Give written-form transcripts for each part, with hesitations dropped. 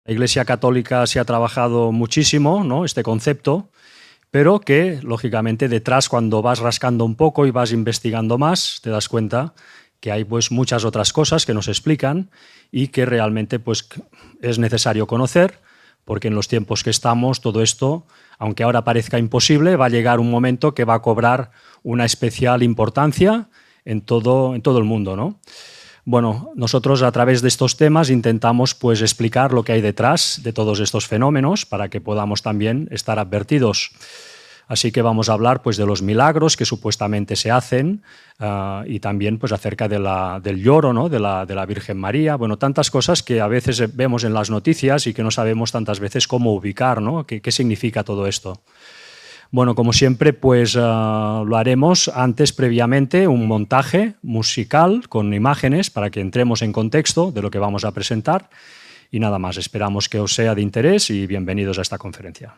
La Iglesia Católica se ha trabajado muchísimo, ¿no?, este concepto, pero que, lógicamente, detrás, cuando vas rascando un poco y vas investigando más, te das cuenta que hay pues muchas otras cosas que nos explican y que realmente pues es necesario conocer, porque en los tiempos que estamos, todo esto, aunque ahora parezca imposible, va a llegar un momento que va a cobrar una especial importancia en todo el mundo, ¿no? Bueno, nosotros a través de estos temas intentamos pues explicar lo que hay detrás de todos estos fenómenos para que podamos también estar advertidos. Así que vamos a hablar pues de los milagros que supuestamente se hacen y también pues acerca del lloro, ¿no?, de la Virgen María. Bueno, tantas cosas que a veces vemos en las noticias y que no sabemos tantas veces cómo ubicar, ¿no? ¿Qué significa todo esto? Bueno, como siempre, pues lo haremos antes, previamente, un montaje musical con imágenes para que entremos en contexto de lo que vamos a presentar. Y nada más, esperamos que os sea de interés y bienvenidos a esta conferencia.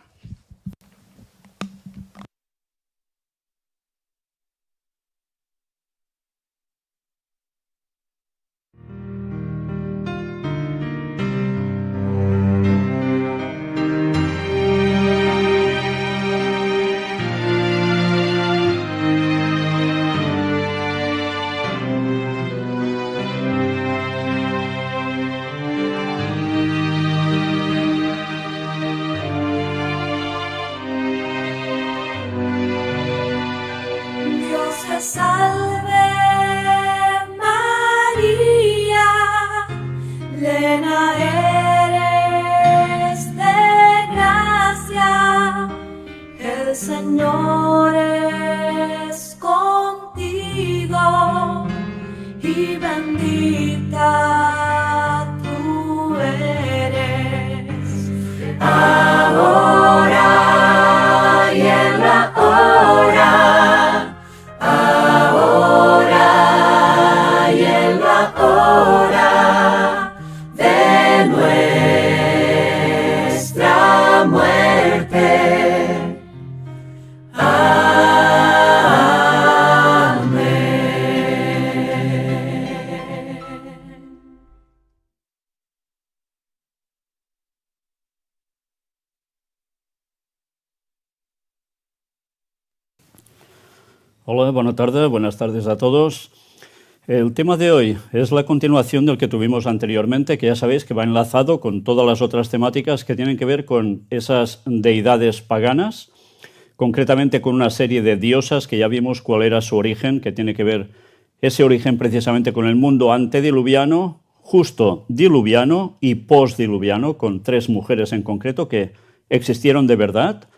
Hola, buenas tardes a todos. El tema de hoy es la continuación del que tuvimos anteriormente, que ya sabéis que va enlazado con todas las otras temáticas que tienen que ver con esas deidades paganas, concretamente con una serie de diosas que ya vimos cuál era su origen, que tiene que ver ese origen precisamente con el mundo antediluviano, justo diluviano y postdiluviano, con 3 mujeres en concreto que existieron de verdad.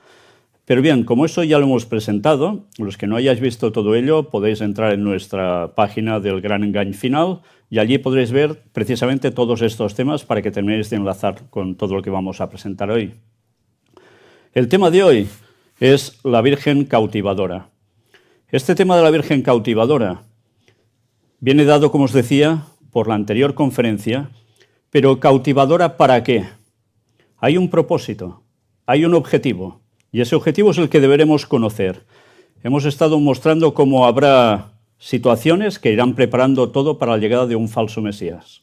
Pero bien, como eso ya lo hemos presentado, los que no hayáis visto todo ello podéis entrar en nuestra página del Gran Engaño Final y allí podréis ver precisamente todos estos temas para que terminéis de enlazar con todo lo que vamos a presentar hoy. El tema de hoy es la Virgen cautivadora. Este tema de la Virgen cautivadora viene dado, como os decía, por la anterior conferencia, pero ¿cautivadora para qué? Hay un propósito, hay un objetivo. Y ese objetivo es el que deberemos conocer. Hemos estado mostrando cómo habrá situaciones que irán preparando todo para la llegada de un falso Mesías,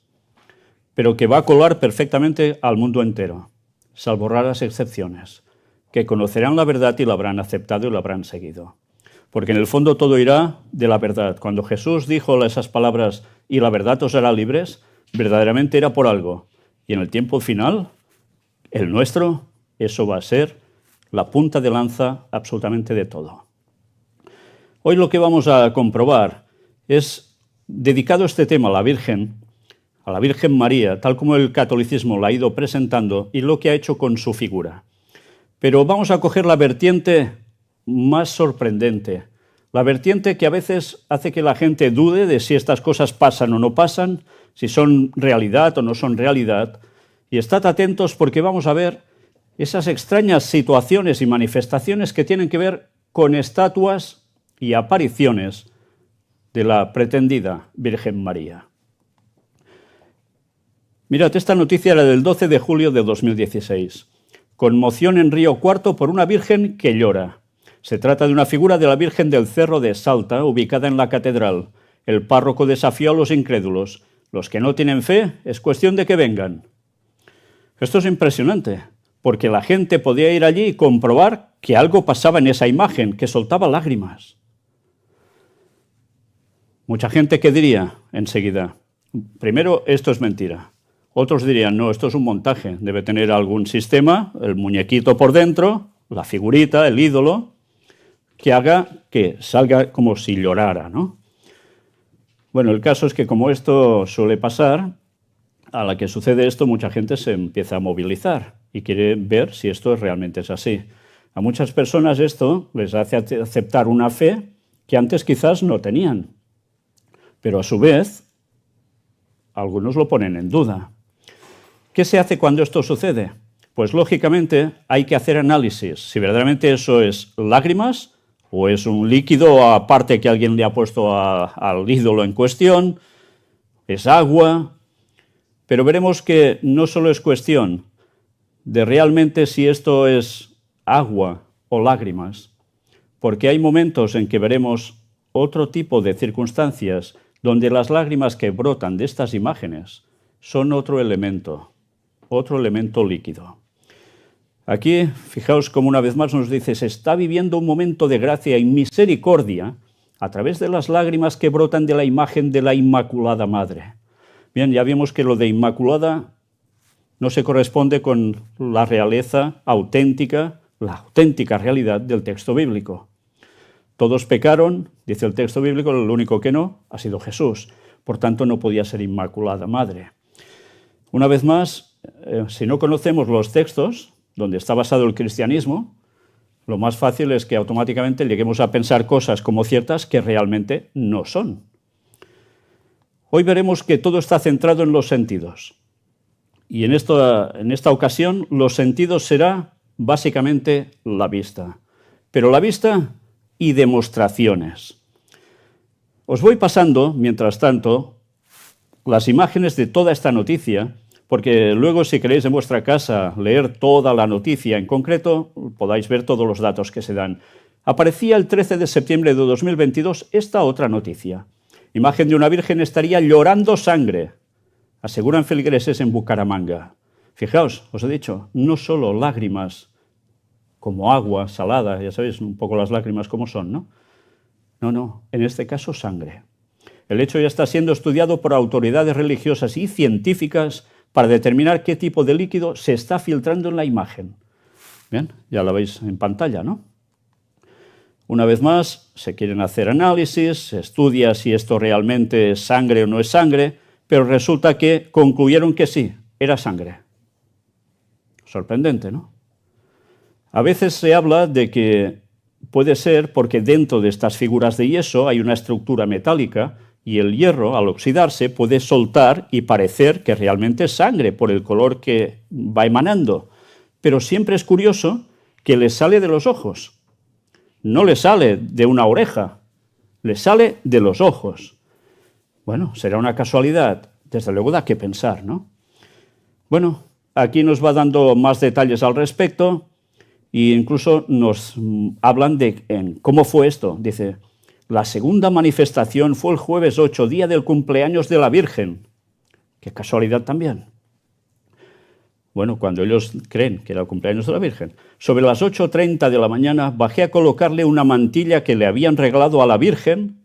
pero que va a colar perfectamente al mundo entero, salvo raras excepciones, que conocerán la verdad y la habrán aceptado y la habrán seguido. Porque en el fondo todo irá de la verdad. Cuando Jesús dijo esas palabras, y la verdad os hará libres, verdaderamente era por algo. Y en el tiempo final, el nuestro, eso va a ser la punta de lanza absolutamente de todo. Hoy lo que vamos a comprobar es, dedicado este tema a la Virgen María, tal como el catolicismo la ha ido presentando y lo que ha hecho con su figura. Pero vamos a coger la vertiente más sorprendente, la vertiente que a veces hace que la gente dude de si estas cosas pasan o no pasan, si son realidad o no son realidad, y estad atentos porque vamos a ver esas extrañas situaciones y manifestaciones que tienen que ver con estatuas y apariciones de la pretendida Virgen María. Mirad, esta noticia era del 12 de julio de 2016. Conmoción en Río Cuarto por una Virgen que llora. Se trata de una figura de la Virgen del Cerro de Salta, ubicada en la catedral. El párroco desafió a los incrédulos. Los que no tienen fe, es cuestión de que vengan. Esto es impresionante, porque la gente podía ir allí y comprobar que algo pasaba en esa imagen, que soltaba lágrimas. Mucha gente que diría enseguida, primero, esto es mentira. Otros dirían, no, esto es un montaje, debe tener algún sistema, el muñequito por dentro, la figurita, el ídolo, que haga que salga como si llorara, ¿no? Bueno, el caso es que como esto suele pasar, a la que sucede esto, mucha gente se empieza a movilizar y quiere ver si esto realmente es así. A muchas personas esto les hace aceptar una fe que antes quizás no tenían, pero a su vez, algunos lo ponen en duda. ¿Qué se hace cuando esto sucede? Pues lógicamente hay que hacer análisis, si verdaderamente eso es lágrimas o es un líquido aparte que alguien le ha puesto al ídolo en cuestión, es agua, pero veremos que no solo es cuestión de realmente si esto es agua o lágrimas, porque hay momentos en que veremos otro tipo de circunstancias donde las lágrimas que brotan de estas imágenes son otro elemento líquido. Aquí, fijaos cómo una vez más nos dice, se está viviendo un momento de gracia y misericordia a través de las lágrimas que brotan de la imagen de la Inmaculada Madre. Bien, ya vimos que lo de Inmaculada no se corresponde con la realeza auténtica, la auténtica realidad del texto bíblico. Todos pecaron, dice el texto bíblico, el único que no ha sido Jesús. Por tanto, no podía ser Inmaculada Madre. Una vez más, si no conocemos los textos donde está basado el cristianismo, lo más fácil es que automáticamente lleguemos a pensar cosas como ciertas que realmente no son. Hoy veremos que todo está centrado en los sentidos. Y en esta ocasión los sentidos será básicamente la vista. Pero la vista y demostraciones. Os voy pasando, mientras tanto, las imágenes de toda esta noticia, porque luego si queréis en vuestra casa leer toda la noticia en concreto, podáis ver todos los datos que se dan. Aparecía el 13 de septiembre de 2022 esta otra noticia. Imagen de una virgen estaría llorando sangre, aseguran feligreses en Bucaramanga. Fijaos, os he dicho, no solo lágrimas como agua salada, ya sabéis un poco las lágrimas como son, ¿no? No, en este caso sangre. El hecho ya está siendo estudiado por autoridades religiosas y científicas para determinar qué tipo de líquido se está filtrando en la imagen. Bien, ya la veis en pantalla, ¿no? Una vez más, se quieren hacer análisis, se estudia si esto realmente es sangre o no es sangre, pero resulta que concluyeron que sí, era sangre. Sorprendente, ¿no? A veces se habla de que puede ser porque dentro de estas figuras de yeso hay una estructura metálica y el hierro, al oxidarse, puede soltar y parecer que realmente es sangre por el color que va emanando. Pero siempre es curioso que le sale de los ojos. No le sale de una oreja, le sale de los ojos. Bueno, será una casualidad. Desde luego da que pensar, ¿no? Bueno, aquí nos va dando más detalles al respecto e incluso nos hablan de cómo fue esto. Dice, la segunda manifestación fue el jueves 8, día del cumpleaños de la Virgen. Qué casualidad también. Bueno, cuando ellos creen que era el cumpleaños de la Virgen. Sobre las 8:30 de la mañana bajé a colocarle una mantilla que le habían regalado a la Virgen.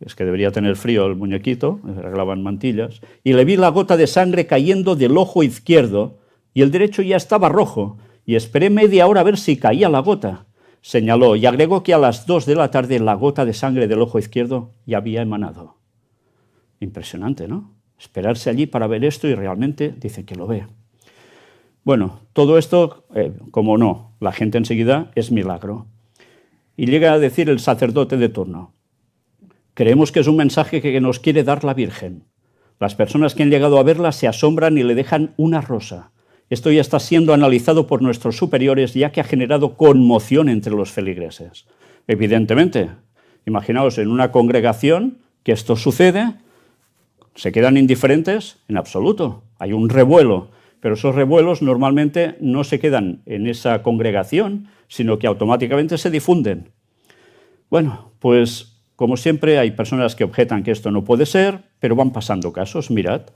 Es que debería tener frío el muñequito, le regalaban mantillas. Y le vi la gota de sangre cayendo del ojo izquierdo y el derecho ya estaba rojo. Y esperé media hora a ver si caía la gota. Señaló y agregó que a las 2 de la tarde la gota de sangre del ojo izquierdo ya había emanado. Impresionante, ¿no? Esperarse allí para ver esto y realmente dice que lo ve. Bueno, todo esto, como no, la gente enseguida es milagro. Y llega a decir el sacerdote de turno, creemos que es un mensaje que nos quiere dar la Virgen. Las personas que han llegado a verla se asombran y le dejan una rosa. Esto ya está siendo analizado por nuestros superiores, ya que ha generado conmoción entre los feligreses. Evidentemente, imaginaos en una congregación que esto sucede, ¿se quedan indiferentes? En absoluto, hay un revuelo. Pero esos revuelos normalmente no se quedan en esa congregación, sino que automáticamente se difunden. Bueno, pues como siempre hay personas que objetan que esto no puede ser, pero van pasando casos. Mirad,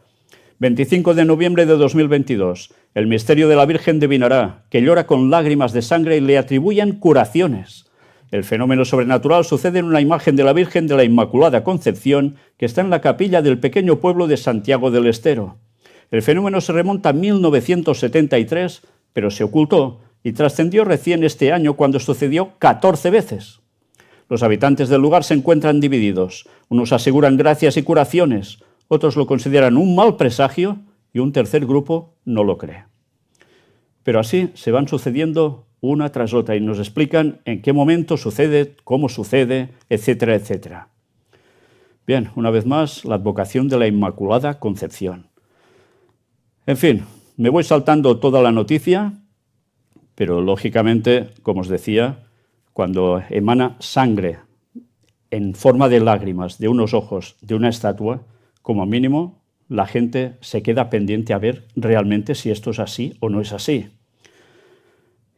25 de noviembre de 2022, El misterio de la Virgen de Vinará, que llora con lágrimas de sangre y le atribuyen curaciones. El fenómeno sobrenatural sucede en una imagen de la Virgen de la Inmaculada Concepción que está en la capilla del pequeño pueblo de Santiago del Estero. El fenómeno se remonta a 1973, pero se ocultó y trascendió recién este año cuando sucedió 14 veces. Los habitantes del lugar se encuentran divididos. Unos aseguran gracias y curaciones, otros lo consideran un mal presagio y un tercer grupo no lo cree. Pero así se van sucediendo una tras otra y nos explican en qué momento sucede, cómo sucede, etcétera, etcétera. Bien, una vez más, la advocación de la Inmaculada Concepción. En fin, me voy saltando toda la noticia, pero lógicamente, como os decía, cuando emana sangre en forma de lágrimas de unos ojos de una estatua, como mínimo la gente se queda pendiente a ver realmente si esto es así o no es así.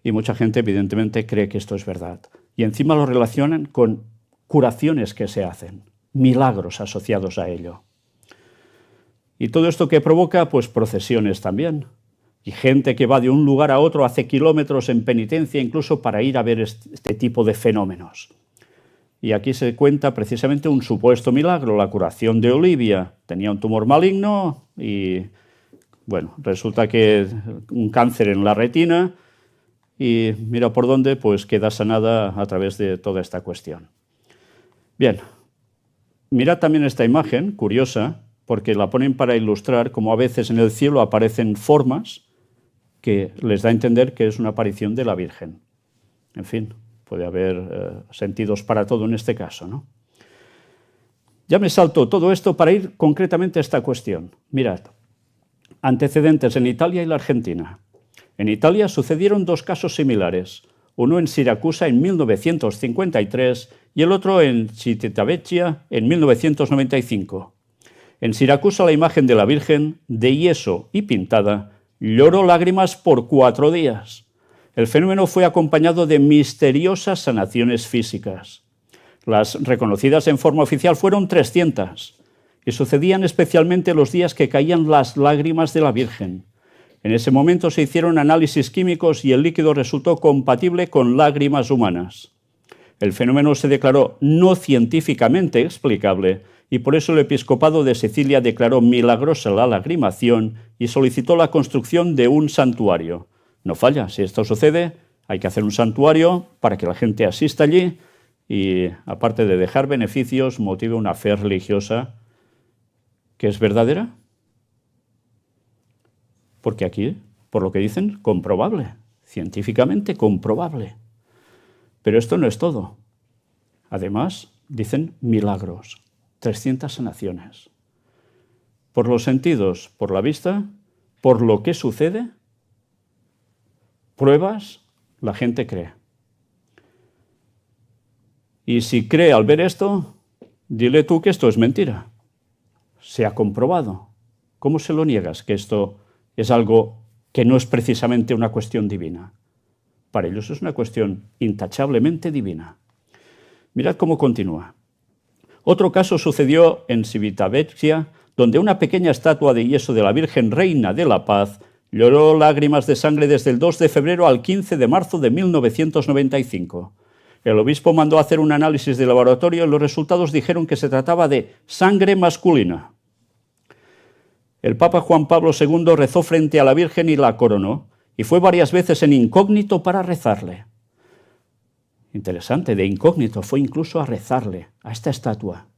Y mucha gente evidentemente cree que esto es verdad. Y encima lo relacionan con curaciones que se hacen, milagros asociados a ello. Y todo esto que provoca, pues procesiones también. Y gente que va de un lugar a otro, hace kilómetros en penitencia incluso para ir a ver este tipo de fenómenos. Y aquí se cuenta precisamente un supuesto milagro, la curación de Olivia. Tenía un tumor maligno y, bueno, resulta que un cáncer en la retina y mira por dónde, pues queda sanada a través de toda esta cuestión. Bien, mirad también esta imagen, curiosa, porque la ponen para ilustrar cómo a veces en el cielo aparecen formas que les da a entender que es una aparición de la Virgen. En fin, puede haber sentidos para todo en este caso, ¿no? Ya me salto todo esto para ir concretamente a esta cuestión. Mirad, antecedentes en Italia y la Argentina. En Italia sucedieron dos casos similares, uno en Siracusa en 1953 y el otro en Civitavecchia en 1995. En Siracusa la imagen de la Virgen, de yeso y pintada, lloró lágrimas por 4 días. El fenómeno fue acompañado de misteriosas sanaciones físicas. Las reconocidas en forma oficial fueron 300 y sucedían especialmente los días que caían las lágrimas de la Virgen. En ese momento se hicieron análisis químicos y el líquido resultó compatible con lágrimas humanas. El fenómeno se declaró no científicamente explicable y por eso el episcopado de Sicilia declaró milagrosa la lagrimación y solicitó la construcción de un santuario. No falla, si esto sucede, hay que hacer un santuario para que la gente asista allí y, aparte de dejar beneficios, motive una fe religiosa que es verdadera. Porque aquí, por lo que dicen, comprobable, científicamente comprobable. Pero esto no es todo. Además, dicen milagros, 300 sanaciones. Por los sentidos, por la vista, por lo que sucede, pruebas, la gente cree. Y si cree al ver esto, dile tú que esto es mentira. Se ha comprobado. ¿Cómo se lo niegas que esto es algo que no es precisamente una cuestión divina? Para ellos es una cuestión intachablemente divina. Mirad cómo continúa. Otro caso sucedió en Civitavecchia, donde una pequeña estatua de yeso de la Virgen Reina de la Paz lloró lágrimas de sangre desde el 2 de febrero al 15 de marzo de 1995. El obispo mandó hacer un análisis de laboratorio y los resultados dijeron que se trataba de sangre masculina. El Papa Juan Pablo II rezó frente a la Virgen y la coronó, y fue varias veces en incógnito para rezarle. Interesante, de incógnito, fue incluso a rezarle a esta estatua.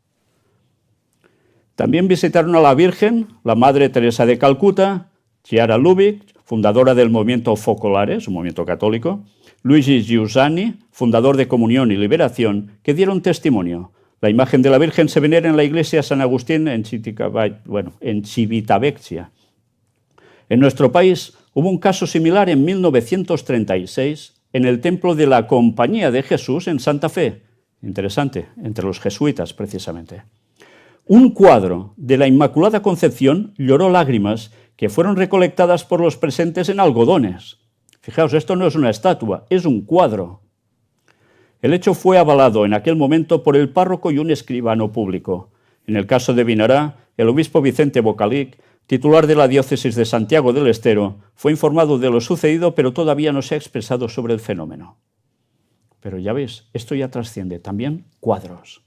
También visitaron a la Virgen, la Madre Teresa de Calcuta, Chiara Lubich, fundadora del movimiento Focolares, un movimiento católico, Luigi Giussani, fundador de Comunión y Liberación, que dieron testimonio. La imagen de la Virgen se venera en la iglesia San Agustín en Civitavecchia. En nuestro país hubo un caso similar en 1936 en el templo de la Compañía de Jesús en Santa Fe. Interesante, entre los jesuitas precisamente. Un cuadro de la Inmaculada Concepción lloró lágrimas que fueron recolectadas por los presentes en algodones. Fijaos, esto no es una estatua, es un cuadro. El hecho fue avalado en aquel momento por el párroco y un escribano público. En el caso de Vinará, el obispo Vicente Bocalic titular de la diócesis de Santiago del Estero, fue informado de lo sucedido, pero todavía no se ha expresado sobre el fenómeno. Pero ya ves, esto ya trasciende también cuadros.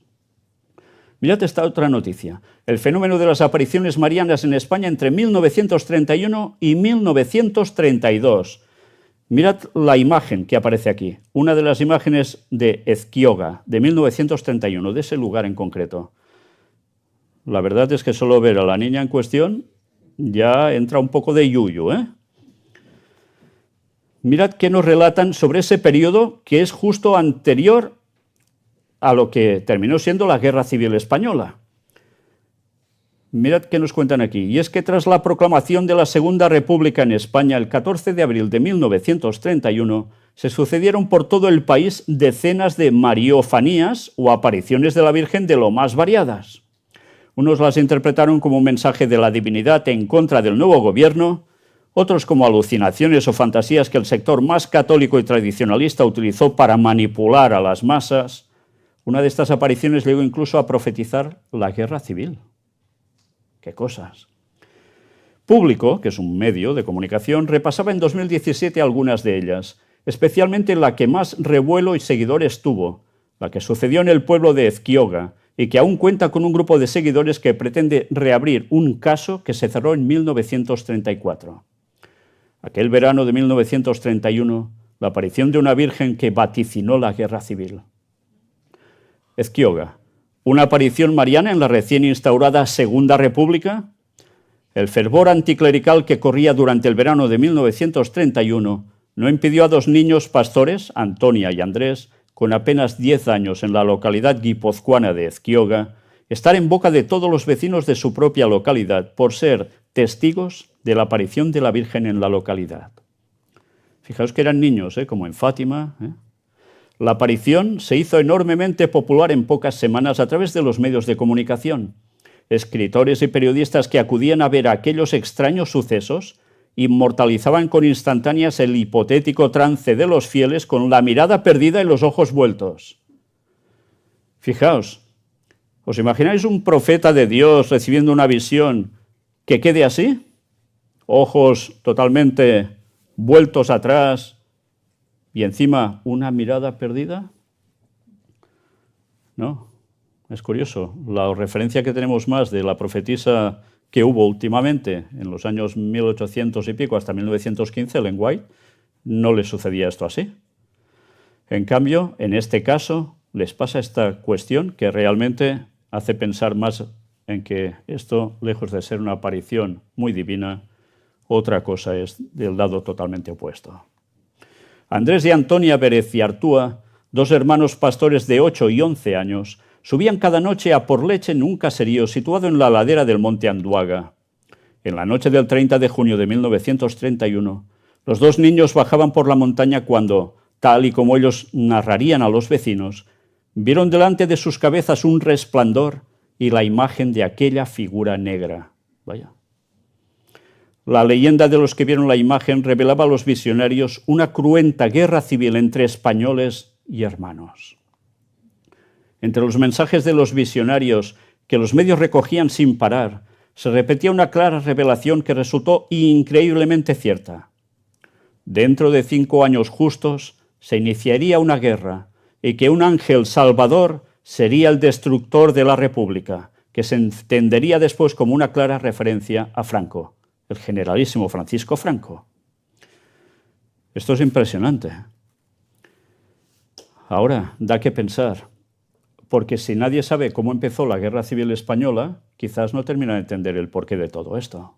Mirad esta otra noticia. El fenómeno de las apariciones marianas en España entre 1931 y 1932. Mirad la imagen que aparece aquí. Una de las imágenes de Ezquioga, de 1931, de ese lugar en concreto. La verdad es que solo ver a la niña en cuestión ya entra un poco de yuyu, ¿eh? Mirad qué nos relatan sobre ese periodo que es justo anterior a lo que terminó siendo la Guerra Civil Española. Mirad qué nos cuentan aquí. Y es que tras la proclamación de la Segunda República en España el 14 de abril de 1931, se sucedieron por todo el país decenas de mariofanías o apariciones de la Virgen de lo más variadas. Unos las interpretaron como un mensaje de la divinidad en contra del nuevo gobierno, otros como alucinaciones o fantasías que el sector más católico y tradicionalista utilizó para manipular a las masas. Una de estas apariciones llegó incluso a profetizar la guerra civil. ¡Qué cosas! Público, que es un medio de comunicación, repasaba en 2017 algunas de ellas, especialmente la que más revuelo y seguidores tuvo, la que sucedió en el pueblo de Ezquioga, y que aún cuenta con un grupo de seguidores que pretende reabrir un caso que se cerró en 1934. Aquel verano de 1931, la aparición de una virgen que vaticinó la guerra civil. Ezquioga, una aparición mariana en la recién instaurada Segunda República. El fervor anticlerical que corría durante el verano de 1931 no impidió a dos niños pastores, Antonia y Andrés, con apenas 10 años en la localidad guipuzcoana de Ezquioga, estar en boca de todos los vecinos de su propia localidad por ser testigos de la aparición de la Virgen en la localidad. Fijaos que eran niños, como en Fátima. La aparición se hizo enormemente popular en pocas semanas a través de los medios de comunicación. Escritores y periodistas que acudían a ver aquellos extraños sucesos inmortalizaban con instantáneas el hipotético trance de los fieles con la mirada perdida y los ojos vueltos. Fijaos, ¿os imagináis un profeta de Dios recibiendo una visión que quede así? Ojos totalmente vueltos atrás y encima una mirada perdida. No, es curioso. La referencia que tenemos más de la profetisa que hubo últimamente en los años 1800 y pico hasta 1915, Ellen White, no le sucedía esto así. En cambio, en este caso, les pasa esta cuestión que realmente hace pensar más en que esto, lejos de ser una aparición muy divina, otra cosa es del lado totalmente opuesto. Andrés y Antonia Bereciartúa, dos hermanos pastores de 8 y 11 años, subían cada noche a por leche en un caserío situado en la ladera del monte Anduaga. En la noche del 30 de junio de 1931, los dos niños bajaban por la montaña cuando, tal y como ellos narrarían a los vecinos, vieron delante de sus cabezas un resplandor y la imagen de aquella figura negra. Vaya. La leyenda de los que vieron la imagen revelaba a los visionarios una cruenta guerra civil entre españoles y hermanos. Entre los mensajes de los visionarios que los medios recogían sin parar, se repetía una clara revelación que resultó increíblemente cierta. Dentro de 5 años justos se iniciaría una guerra y que un ángel salvador sería el destructor de la República, que se entendería después como una clara referencia a Franco, el generalísimo Francisco Franco. Esto es impresionante. Ahora, da que pensar, porque si nadie sabe cómo empezó la Guerra Civil Española, quizás no termina de entender el porqué de todo esto.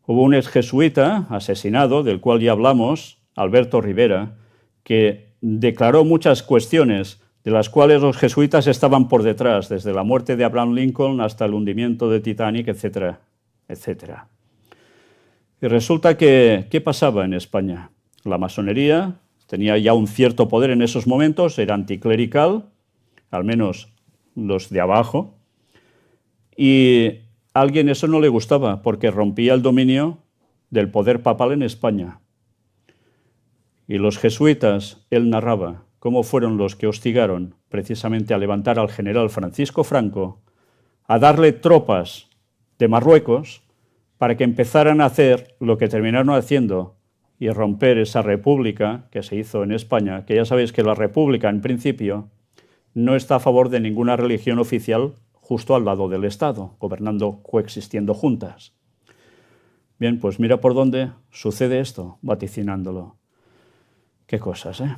Hubo un exjesuita asesinado, del cual ya hablamos, Alberto Rivera, que declaró muchas cuestiones de las cuales los jesuitas estaban por detrás, desde la muerte de Abraham Lincoln hasta el hundimiento de Titanic, etcétera, etcétera. Y resulta que, ¿qué pasaba en España? La masonería tenía ya un cierto poder en esos momentos, era anticlerical, al menos los de abajo, y a alguien eso no le gustaba porque rompía el dominio del poder papal en España. Y los jesuitas, él narraba cómo fueron los que hostigaron precisamente a levantar al general Francisco Franco, a darle tropas de Marruecos para que empezaran a hacer lo que terminaron haciendo y romper esa república que se hizo en España, que ya sabéis que la república en principio no está a favor de ninguna religión oficial justo al lado del Estado, gobernando, coexistiendo juntas. Bien, pues mira por dónde sucede esto, vaticinándolo. Qué cosas, ¿eh?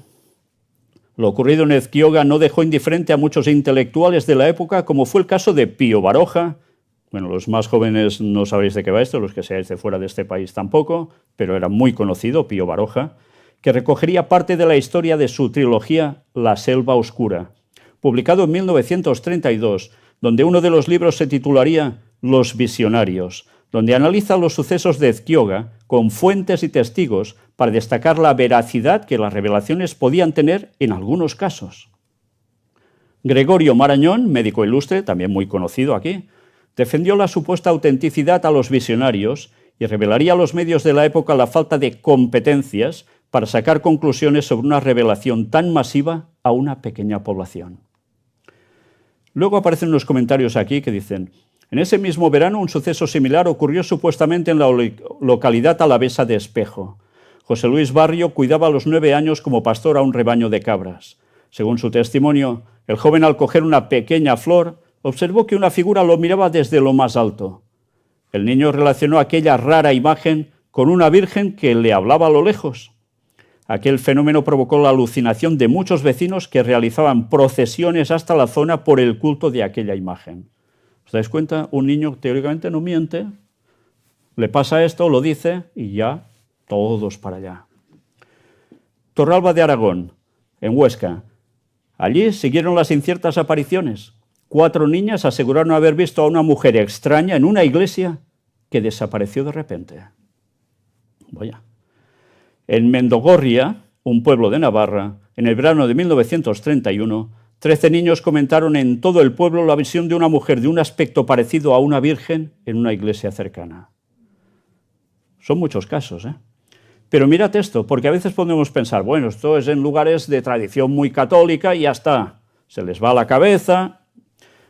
Lo ocurrido en Ezquioga no dejó indiferente a muchos intelectuales de la época, como fue el caso de Pío Baroja. Bueno, los más jóvenes no sabéis de qué va esto, los que seáis de fuera de este país tampoco, pero era muy conocido, Pío Baroja, que recogería parte de la historia de su trilogía La Selva Oscura, publicado en 1932, donde uno de los libros se titularía Los Visionarios, donde analiza los sucesos de Ezquioga con fuentes y testigos para destacar la veracidad que las revelaciones podían tener en algunos casos. Gregorio Marañón, médico ilustre, también muy conocido aquí, defendió la supuesta autenticidad a los visionarios y revelaría a los medios de la época la falta de competencias para sacar conclusiones sobre una revelación tan masiva a una pequeña población. Luego aparecen unos comentarios aquí que dicen: en ese mismo verano un suceso similar ocurrió supuestamente en la localidad alavesa de Espejo. José Luis Barrio cuidaba a los 9 años como pastor a un rebaño de cabras. Según su testimonio, el joven al coger una pequeña flor observó que una figura lo miraba desde lo más alto. El niño relacionó aquella rara imagen con una virgen que le hablaba a lo lejos. Aquel fenómeno provocó la alucinación de muchos vecinos que realizaban procesiones hasta la zona por el culto de aquella imagen. ¿Os dais cuenta? Un niño teóricamente no miente, le pasa esto, lo dice y ya todos para allá. Torralba de Aragón, en Huesca. Allí siguieron las inciertas apariciones. 4 niñas aseguraron haber visto a una mujer extraña en una iglesia que desapareció de repente. Vaya. En Mendogorria, un pueblo de Navarra, en el verano de 1931, 13 niños comentaron en todo el pueblo la visión de una mujer de un aspecto parecido a una virgen en una iglesia cercana. Son muchos casos, ¿eh? Pero mirad esto, porque a veces podemos pensar, bueno, esto es en lugares de tradición muy católica y ya está. Se les va a la cabeza.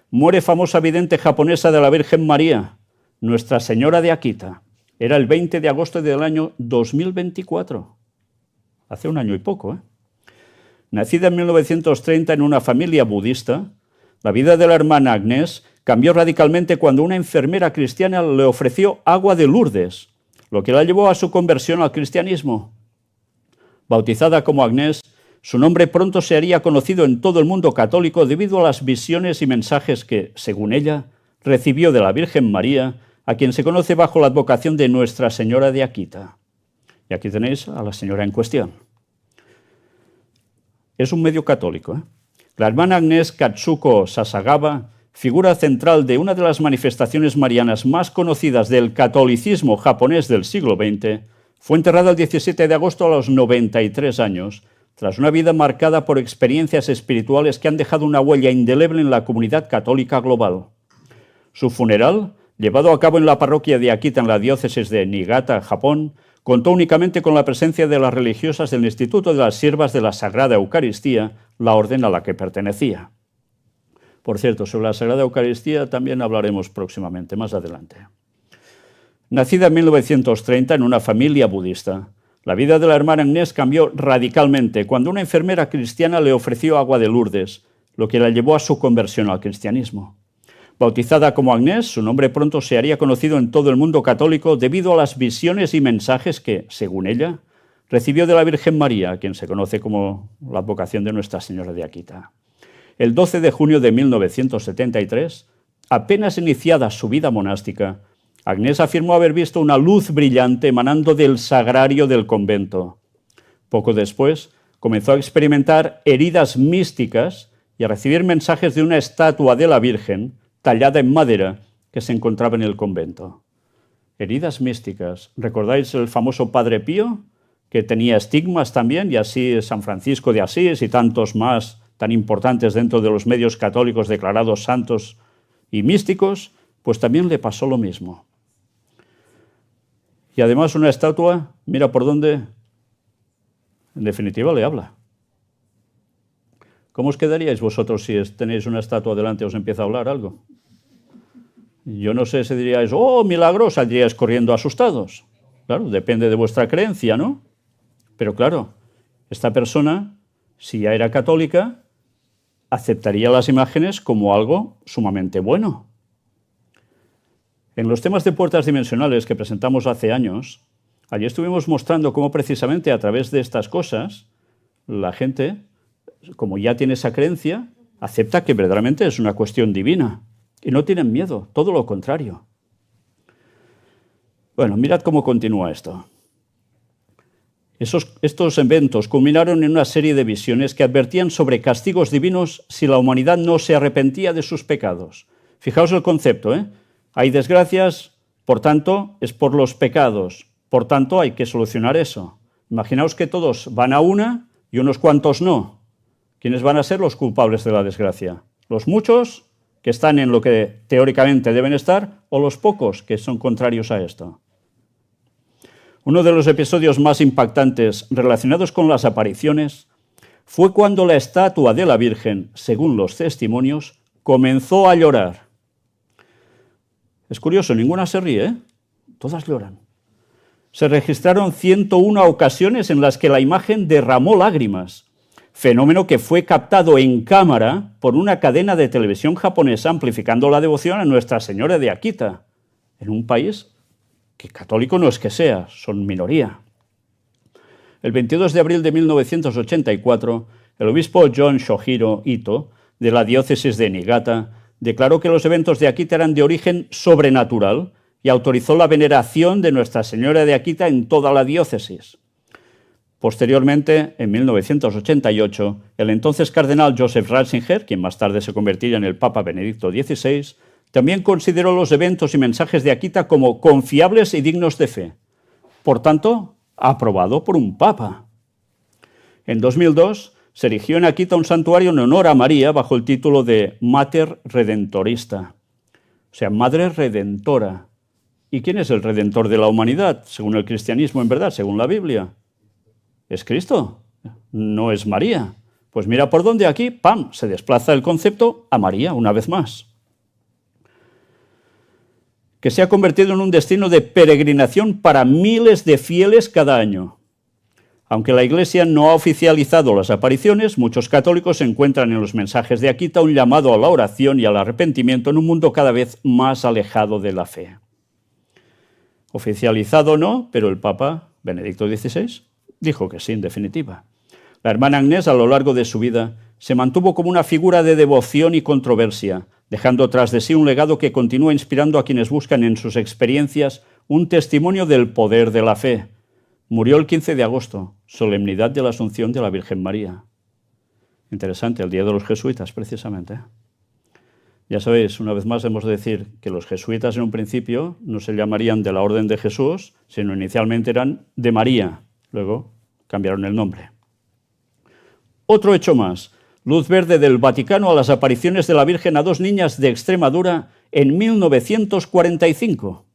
Muere famosa vidente japonesa de la Virgen María, Nuestra Señora de Akita. Era el 20 de agosto del año 2024. Hace un año y poco, ¿eh? Nacida en 1930 en una familia budista, la vida de la hermana Agnès cambió radicalmente cuando una enfermera cristiana le ofreció agua de Lourdes, lo que la llevó a su conversión al cristianismo. Bautizada como Agnès, su nombre pronto se haría conocido en todo el mundo católico debido a las visiones y mensajes que, según ella, recibió de la Virgen María, a quien se conoce bajo la advocación de Nuestra Señora de Akita. Y aquí tenéis a la señora en cuestión. Es un medio católico, ¿eh? La hermana Agnès Katsuko Sasagawa, figura central de una de las manifestaciones marianas más conocidas del catolicismo japonés del siglo XX, fue enterrada el 17 de agosto a los 93 años, tras una vida marcada por experiencias espirituales que han dejado una huella indeleble en la comunidad católica global. Su funeral, llevado a cabo en la parroquia de Akita en la diócesis de Niigata, Japón, contó únicamente con la presencia de las religiosas del Instituto de las Siervas de la Sagrada Eucaristía, la orden a la que pertenecía. Por cierto, sobre la Sagrada Eucaristía también hablaremos próximamente, más adelante. Nacida en 1930 en una familia budista, la vida de la hermana Agnès cambió radicalmente cuando una enfermera cristiana le ofreció agua de Lourdes, lo que la llevó a su conversión al cristianismo. Bautizada como Agnès, su nombre pronto se haría conocido en todo el mundo católico debido a las visiones y mensajes que, según ella, recibió de la Virgen María, quien se conoce como la advocación de Nuestra Señora de Akita. El 12 de junio de 1973, apenas iniciada su vida monástica, Agnès afirmó haber visto una luz brillante emanando del sagrario del convento. Poco después, comenzó a experimentar heridas místicas y a recibir mensajes de una estatua de la Virgen tallada en madera que se encontraba en el convento. Heridas místicas. ¿Recordáis el famoso Padre Pío, que tenía estigmas también, y así San Francisco de Asís y tantos más tan importantes dentro de los medios católicos declarados santos y místicos? Pues también le pasó lo mismo. Y además una estatua, mira por dónde, en definitiva, le habla. ¿Cómo os quedaríais vosotros si tenéis una estatua delante y os empieza a hablar algo? Yo no sé si diríais, oh, milagro, saldríais corriendo asustados. Claro, depende de vuestra creencia, ¿no? Pero claro, esta persona, si ya era católica, aceptaría las imágenes como algo sumamente bueno. En los temas de puertas dimensionales que presentamos hace años, allí estuvimos mostrando cómo precisamente a través de estas cosas, la gente, como ya tiene esa creencia, acepta que verdaderamente es una cuestión divina. Y no tienen miedo, todo lo contrario. Bueno, mirad cómo continúa esto. Estos eventos culminaron en una serie de visiones que advertían sobre castigos divinos si la humanidad no se arrepentía de sus pecados. Fijaos el concepto, ¿eh? Hay desgracias, por tanto, es por los pecados. Por tanto, hay que solucionar eso. Imaginaos que todos van a una y unos cuantos no. ¿Quiénes van a ser los culpables de la desgracia? ¿Los muchos, que están en lo que teóricamente deben estar, o los pocos, que son contrarios a esto? Uno de los episodios más impactantes relacionados con las apariciones fue cuando la estatua de la Virgen, según los testimonios, comenzó a llorar. Es curioso, ninguna se ríe, ¿eh? Todas lloran. Se registraron 101 ocasiones en las que la imagen derramó lágrimas, fenómeno que fue captado en cámara por una cadena de televisión japonesa amplificando la devoción a Nuestra Señora de Akita, en un país que católico no es que sea, son minoría. El 22 de abril de 1984, el obispo John Shohiro Ito, de la diócesis de Niigata, declaró que los eventos de Akita eran de origen sobrenatural y autorizó la veneración de Nuestra Señora de Akita en toda la diócesis. Posteriormente, en 1988, el entonces cardenal Joseph Ratzinger, quien más tarde se convertiría en el Papa Benedicto XVI, también consideró los eventos y mensajes de Akita como confiables y dignos de fe. Por tanto, aprobado por un papa. En 2002, se erigió en Akita un santuario en honor a María bajo el título de Mater Redentorista. O sea, Madre Redentora. ¿Y quién es el Redentor de la humanidad, según el cristianismo, en verdad, según la Biblia? Es Cristo, no es María. Pues mira por dónde aquí, ¡pam!, se desplaza el concepto a María una vez más. Que se ha convertido en un destino de peregrinación para miles de fieles cada año. Aunque la Iglesia no ha oficializado las apariciones, muchos católicos encuentran en los mensajes de Akita un llamado a la oración y al arrepentimiento en un mundo cada vez más alejado de la fe. Oficializado no, pero el Papa Benedicto XVI dijo que sí, en definitiva. La hermana Agnès, a lo largo de su vida, se mantuvo como una figura de devoción y controversia, dejando tras de sí un legado que continúa inspirando a quienes buscan en sus experiencias un testimonio del poder de la fe. Murió el 15 de agosto, solemnidad de la Asunción de la Virgen María. Interesante, el día de los jesuitas, precisamente. Ya sabéis, una vez más hemos de decir que los jesuitas en un principio no se llamarían de la Orden de Jesús, sino inicialmente eran de María. Luego cambiaron el nombre. Otro hecho más. Luz verde del Vaticano a las apariciones de la Virgen a dos niñas de Extremadura en 1945.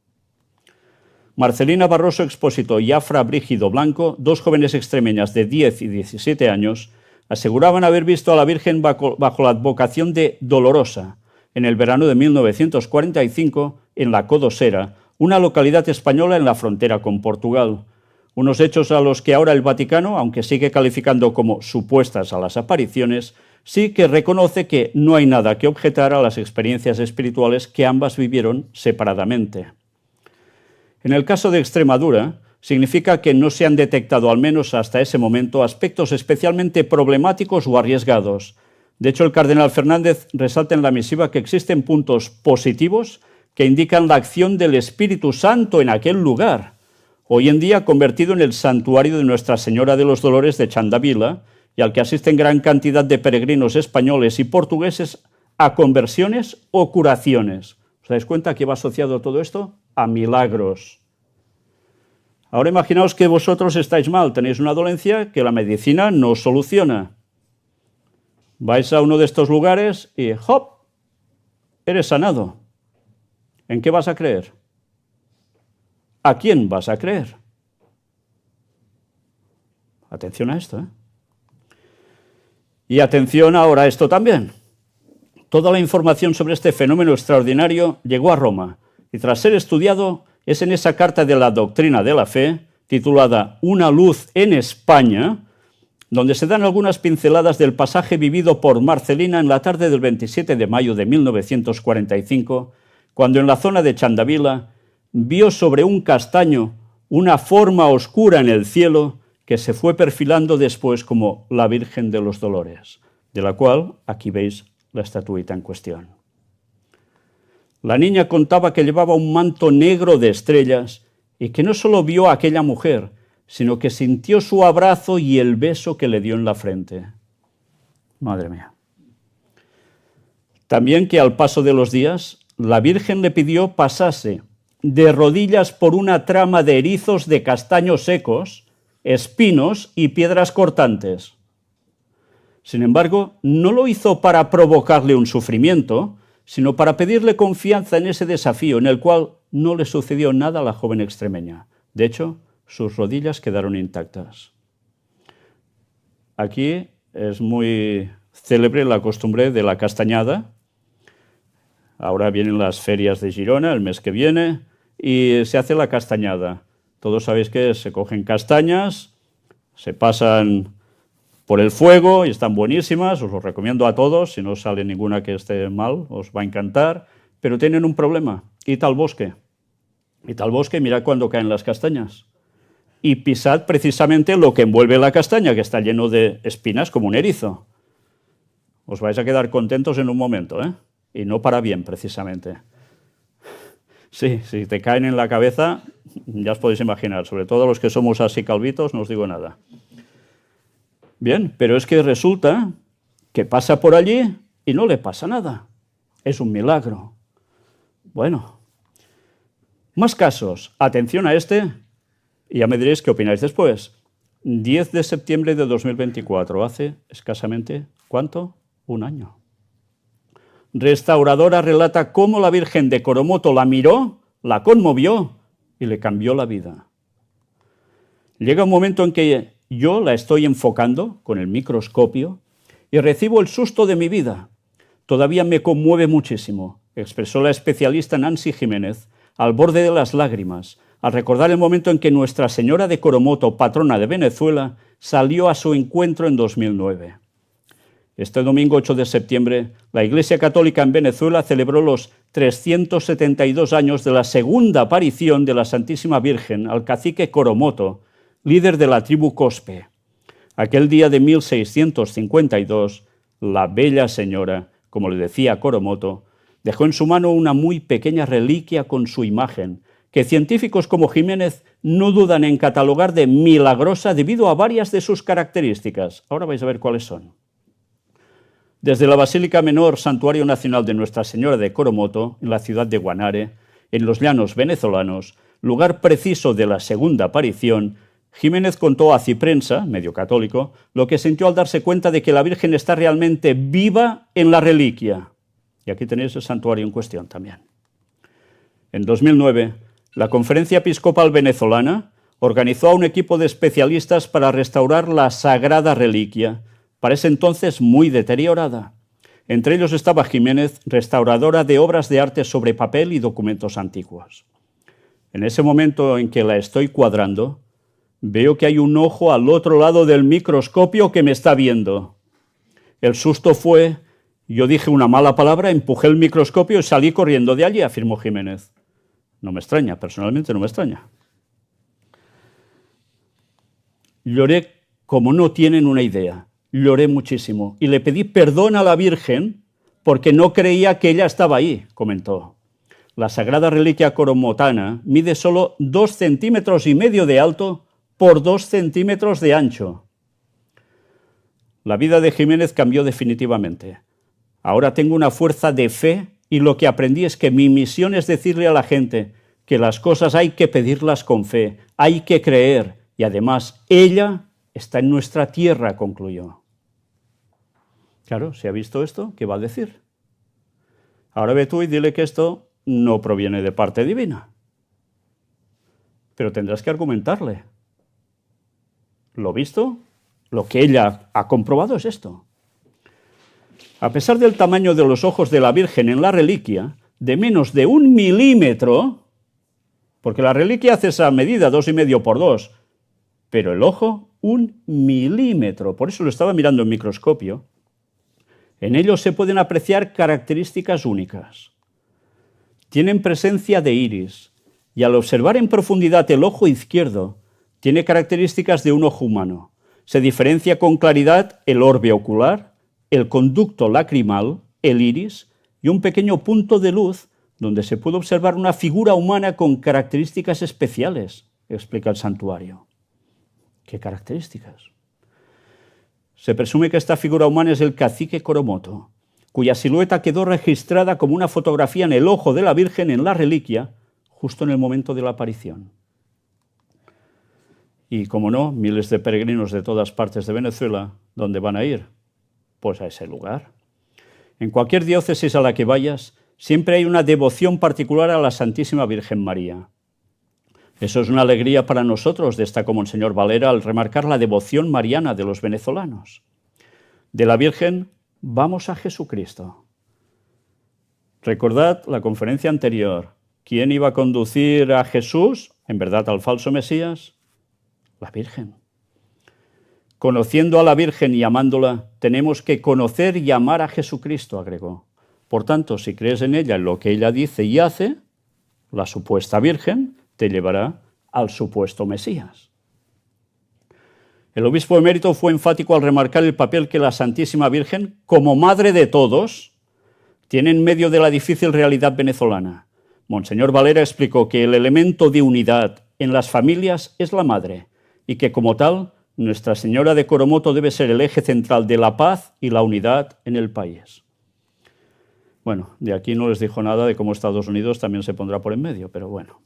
Marcelina Barroso Expósito y Afra Brígido Blanco, dos jóvenes extremeñas de 10 y 17 años, aseguraban haber visto a la Virgen bajo la advocación de Dolorosa en el verano de 1945 en La Codosera, una localidad española en la frontera con Portugal. Unos hechos a los que ahora el Vaticano, aunque sigue calificando como supuestas a las apariciones, sí que reconoce que no hay nada que objetar a las experiencias espirituales que ambas vivieron separadamente. En el caso de Extremadura, significa que no se han detectado, al menos hasta ese momento, aspectos especialmente problemáticos o arriesgados. De hecho, el cardenal Fernández resalta en la misiva que existen puntos positivos que indican la acción del Espíritu Santo en aquel lugar, hoy en día convertido en el santuario de Nuestra Señora de los Dolores de Chandavila, y al que asisten gran cantidad de peregrinos españoles y portugueses a conversiones o curaciones. ¿Os dais cuenta que va asociado todo esto? A milagros. Ahora imaginaos que vosotros estáis mal, tenéis una dolencia que la medicina no soluciona. Vais a uno de estos lugares y ¡hop!, eres sanado. ¿En qué vas a creer? ¿A quién vas a creer? Atención a esto, ¿eh? Y atención ahora a esto también. Toda la información sobre este fenómeno extraordinario llegó a Roma y tras ser estudiado es en esa carta de la doctrina de la fe, titulada Una luz en España, donde se dan algunas pinceladas del pasaje vivido por Marcelina en la tarde del 27 de mayo de 1945, cuando en la zona de Chandavila vio sobre un castaño una forma oscura en el cielo que se fue perfilando después como la Virgen de los Dolores, de la cual aquí veis la estatuita en cuestión. La niña contaba que llevaba un manto negro de estrellas y que no solo vio a aquella mujer, sino que sintió su abrazo y el beso que le dio en la frente. Madre mía. También que al paso de los días, la Virgen le pidió pasase de rodillas por una trama de erizos de castaños secos, espinos y piedras cortantes. Sin embargo, no lo hizo para provocarle un sufrimiento, sino para pedirle confianza en ese desafío, en el cual no le sucedió nada a la joven extremeña. De hecho, sus rodillas quedaron intactas. Aquí es muy célebre la costumbre de la castañada. Ahora vienen las ferias de Girona, el mes que viene, y se hace la castañada. Todos sabéis que se cogen castañas, se pasan por el fuego y están buenísimas, os lo recomiendo a todos, si no sale ninguna que esté mal, os va a encantar, pero tienen un problema, id al bosque, mirad cuando caen las castañas y pisad precisamente lo que envuelve la castaña, que está lleno de espinas como un erizo. Os vais a quedar contentos en un momento, ¿eh? Y no para bien, precisamente. Sí, si te caen en la cabeza, ya os podéis imaginar, sobre todo los que somos así calvitos, no os digo nada. Bien, pero es que resulta que pasa por allí y no le pasa nada. Es un milagro. Bueno, más casos. Atención a este y ya me diréis qué opináis después. 10 de septiembre de 2024, hace escasamente, ¿cuánto? Un año. Restauradora relata cómo la Virgen de Coromoto la miró, la conmovió y le cambió la vida. Llega un momento en que yo la estoy enfocando con el microscopio y recibo el susto de mi vida. Todavía me conmueve muchísimo, expresó la especialista Nancy Jiménez, al borde de las lágrimas, al recordar el momento en que Nuestra Señora de Coromoto, patrona de Venezuela, salió a su encuentro en 2009. Este domingo 8 de septiembre, la Iglesia Católica en Venezuela celebró los 372 años de la segunda aparición de la Santísima Virgen al cacique Coromoto, líder de la tribu Cospe. Aquel día de 1652, la bella señora, como le decía Coromoto, dejó en su mano una muy pequeña reliquia con su imagen, que científicos como Jiménez no dudan en catalogar de milagrosa debido a varias de sus características. Ahora vais a ver cuáles son. Desde la Basílica Menor, Santuario Nacional de Nuestra Señora de Coromoto, en la ciudad de Guanare, en los llanos venezolanos, lugar preciso de la segunda aparición, Jiménez contó a Ciprensa, medio católico, lo que sintió al darse cuenta de que la Virgen está realmente viva en la reliquia. Y aquí tenéis el santuario en cuestión también. En 2009, la Conferencia Episcopal Venezolana organizó a un equipo de especialistas para restaurar la sagrada reliquia, para ese entonces muy deteriorada. Entre ellos estaba Jiménez, restauradora de obras de arte sobre papel y documentos antiguos. En ese momento en que la estoy cuadrando, veo que hay un ojo al otro lado del microscopio que me está viendo. El susto fue, yo dije una mala palabra, empujé el microscopio y salí corriendo de allí, afirmó Jiménez. No me extraña, personalmente no me extraña. Lloré como no tienen una idea. Lloré muchísimo y le pedí perdón a la Virgen porque no creía que ella estaba ahí, comentó. La sagrada reliquia coromotana mide solo 2,5 centímetros de alto por 2 centímetros de ancho. La vida de Jiménez cambió definitivamente. Ahora tengo una fuerza de fe y lo que aprendí es que mi misión es decirle a la gente que las cosas hay que pedirlas con fe, hay que creer y además ella está en nuestra tierra, concluyó. Claro, si ha visto esto, ¿qué va a decir? Ahora ve tú y dile que esto no proviene de parte divina. Pero tendrás que argumentarle. Lo visto, lo que ella ha comprobado es esto. A pesar del tamaño de los ojos de la Virgen en la reliquia, de menos de 1 milímetro, porque la reliquia hace esa medida, 2,5 por 2, pero el ojo, 1 milímetro, por eso lo estaba mirando en microscopio, en ellos se pueden apreciar características únicas. Tienen presencia de iris, y al observar en profundidad el ojo izquierdo, tiene características de un ojo humano. Se diferencia con claridad el orbe ocular, el conducto lacrimal, el iris y un pequeño punto de luz donde se puede observar una figura humana con características especiales, explica el santuario. ¿Qué características? Se presume que esta figura humana es el cacique Coromoto, cuya silueta quedó registrada como una fotografía en el ojo de la Virgen en la reliquia, justo en el momento de la aparición. Y, como no, miles de peregrinos de todas partes de Venezuela, ¿dónde van a ir? Pues a ese lugar. En cualquier diócesis a la que vayas, siempre hay una devoción particular a la Santísima Virgen María. Eso es una alegría para nosotros, destacó Monseñor Valera al remarcar la devoción mariana de los venezolanos. De la Virgen vamos a Jesucristo. Recordad la conferencia anterior. ¿Quién iba a conducir a Jesús, en verdad al falso Mesías? La Virgen. Conociendo a la Virgen y amándola, tenemos que conocer y amar a Jesucristo, agregó. Por tanto, si crees en ella, en lo que ella dice y hace, la supuesta Virgen te llevará al supuesto Mesías. El obispo emérito fue enfático al remarcar el papel que la Santísima Virgen, como madre de todos, tiene en medio de la difícil realidad venezolana. Monseñor Valera explicó que el elemento de unidad en las familias es la madre y que, como tal, Nuestra Señora de Coromoto debe ser el eje central de la paz y la unidad en el país. Bueno, de aquí no les dijo nada de cómo Estados Unidos también se pondrá por en medio, pero bueno.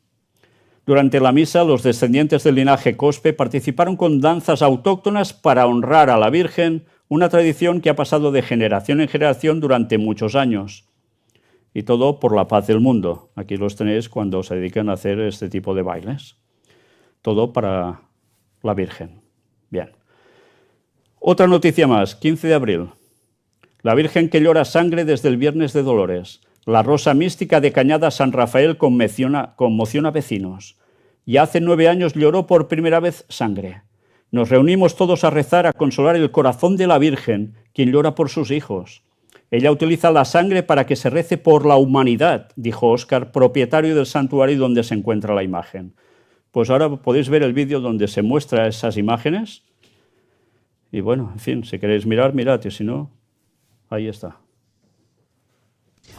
Durante la misa, los descendientes del linaje Cospe participaron con danzas autóctonas para honrar a la Virgen, una tradición que ha pasado de generación en generación durante muchos años. Y todo por la paz del mundo. Aquí los tenéis cuando se dedican a hacer este tipo de bailes. Todo para la Virgen. Bien. Otra noticia más, 15 de abril. La Virgen que llora sangre desde el Viernes de Dolores. La rosa mística de Cañada San Rafael conmociona vecinos. Y hace 9 años lloró por primera vez sangre. Nos reunimos todos a rezar, a consolar el corazón de la Virgen, quien llora por sus hijos. Ella utiliza la sangre para que se rece por la humanidad, dijo Óscar, propietario del santuario donde se encuentra la imagen. Pues ahora podéis ver el vídeo donde se muestra esas imágenes. Y bueno, en fin, si queréis mirar, mirad, y si no, ahí está.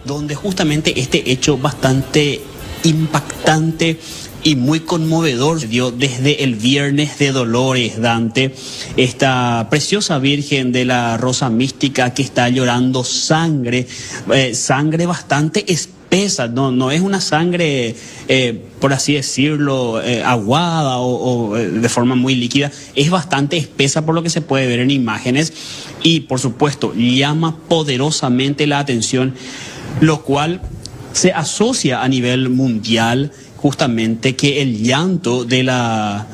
Donde justamente este hecho bastante impactante y muy conmovedor dio desde el Viernes de Dolores, Dante, esta preciosa Virgen de la Rosa Mística que está llorando sangre, sangre bastante espesa, no es una sangre, por así decirlo, aguada o de forma muy líquida, es bastante espesa por lo que se puede ver en imágenes y por supuesto llama poderosamente la atención, lo cual se asocia a nivel mundial justamente que el llanto de la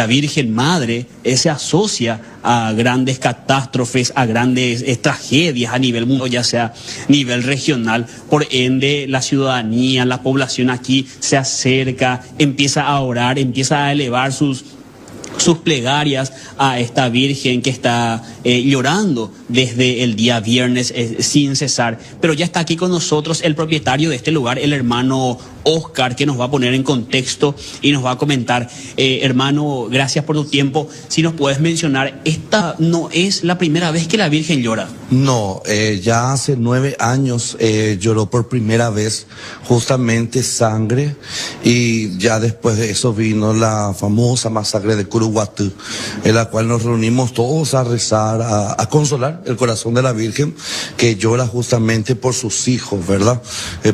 Virgen Madre se asocia a grandes catástrofes, a grandes tragedias a nivel mundial, ya sea a nivel regional. Por ende, la ciudadanía, la población aquí se acerca, empieza a orar, empieza a elevar sus plegarias a esta Virgen que está llorando desde el día viernes sin cesar. Pero ya está aquí con nosotros el propietario de este lugar, el hermano Óscar, que nos va a poner en contexto y nos va a comentar. Hermano, gracias por tu tiempo. Si nos puedes mencionar, esta no es la primera vez que la Virgen llora. No, ya hace 9 años lloró por primera vez justamente sangre, y ya después de eso vino la famosa masacre de Curuguatú, en la cual nos reunimos todos a rezar, a consolar el corazón de la Virgen, que llora justamente por sus hijos, ¿verdad?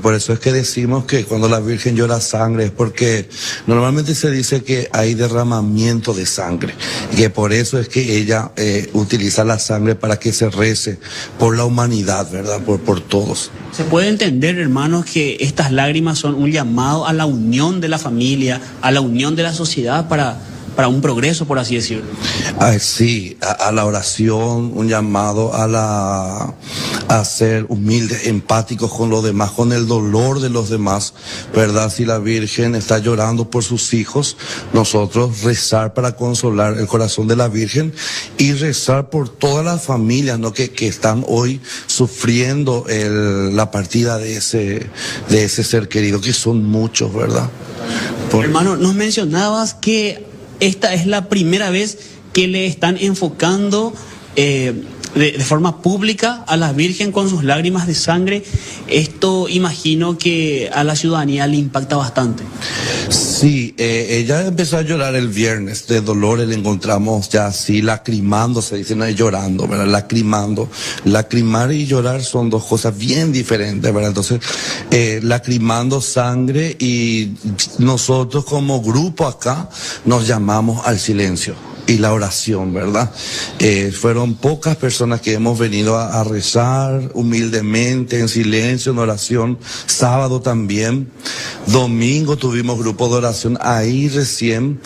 Por eso es que decimos que cuando la Virgen llora sangre es porque normalmente se dice que hay derramamiento de sangre, y que por eso es que ella utiliza la sangre para que se rece por la humanidad, ¿verdad? Por todos. Se puede entender, hermanos, que estas lágrimas son un llamado a la unión de la familia, a la unión de la sociedad para para un progreso, por así decirlo. Sí, a la oración, un llamado a ser humildes, empáticos con los demás, con el dolor de los demás, ¿verdad? Si la Virgen está llorando por sus hijos, nosotros rezar para consolar el corazón de la Virgen y rezar por todas las familias, ¿no? que están hoy sufriendo la partida de ese ser querido, que son muchos, ¿verdad? Hermano, nos mencionabas que esta es la primera vez que le están enfocando de forma pública a la Virgen con sus lágrimas de sangre. Esto imagino que a la ciudadanía le impacta bastante. Sí, ella empezó a llorar el viernes de dolor, le encontramos ya así lacrimando, se dice, no es llorando, ¿verdad? Lacrimando. Lacrimar y llorar son dos cosas bien diferentes, ¿verdad? Entonces, lacrimando sangre, y nosotros como grupo acá nos llamamos al silencio y la oración, ¿verdad? Fueron pocas personas que hemos venido a rezar humildemente, en silencio, en oración. Sábado también. Domingo tuvimos grupo de oración. Ahí recién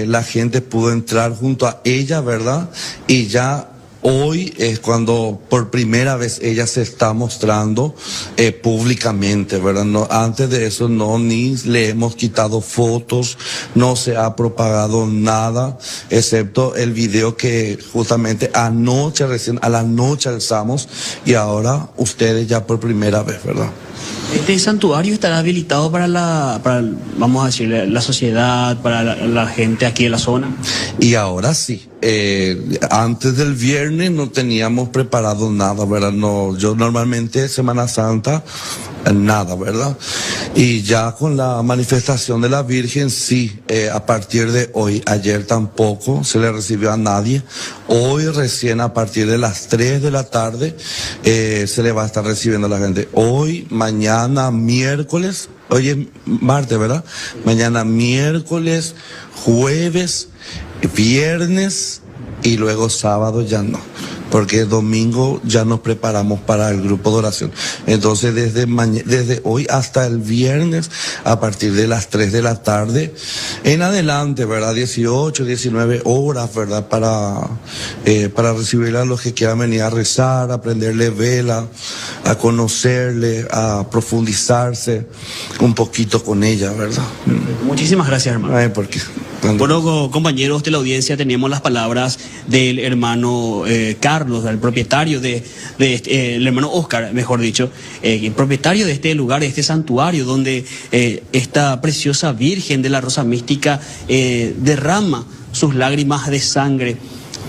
la gente pudo entrar junto a ella, ¿verdad? Y ya hoy es cuando por primera vez ella se está mostrando públicamente, ¿verdad? No, antes de eso ni le hemos quitado fotos, no se ha propagado nada, excepto el video que justamente recién a la noche alzamos, y ahora ustedes ya por primera vez, ¿verdad? ¿Este santuario estará habilitado para vamos a decir, la sociedad, para la gente aquí de la zona? Y ahora sí. Antes del viernes no teníamos preparado nada, ¿verdad? No, yo normalmente Semana Santa nada, ¿verdad? Y ya con la manifestación de la Virgen, sí, a partir de hoy, ayer tampoco se le recibió a nadie. Hoy recién a partir de las 3 de la tarde se le va a estar recibiendo a la gente. Hoy, mañana, miércoles, hoy es martes, ¿verdad? Mañana, miércoles, jueves, viernes y luego sábado ya no, porque domingo ya nos preparamos para el grupo de oración. Entonces desde hoy hasta el viernes, a partir de las 3 de la tarde en adelante, ¿verdad? 18, 19 horas, ¿verdad? Para recibir a los que quieran venir a rezar, a prenderle vela, a conocerle, a profundizarse un poquito con ella, ¿verdad? Muchísimas gracias, hermano. Ay, ¿por qué? Bueno, compañeros de la audiencia, teníamos las palabras del hermano Carlos, del propietario el hermano Oscar, mejor dicho, el propietario de este lugar, de este santuario, donde esta preciosa Virgen de la Rosa Mística derrama sus lágrimas de sangre.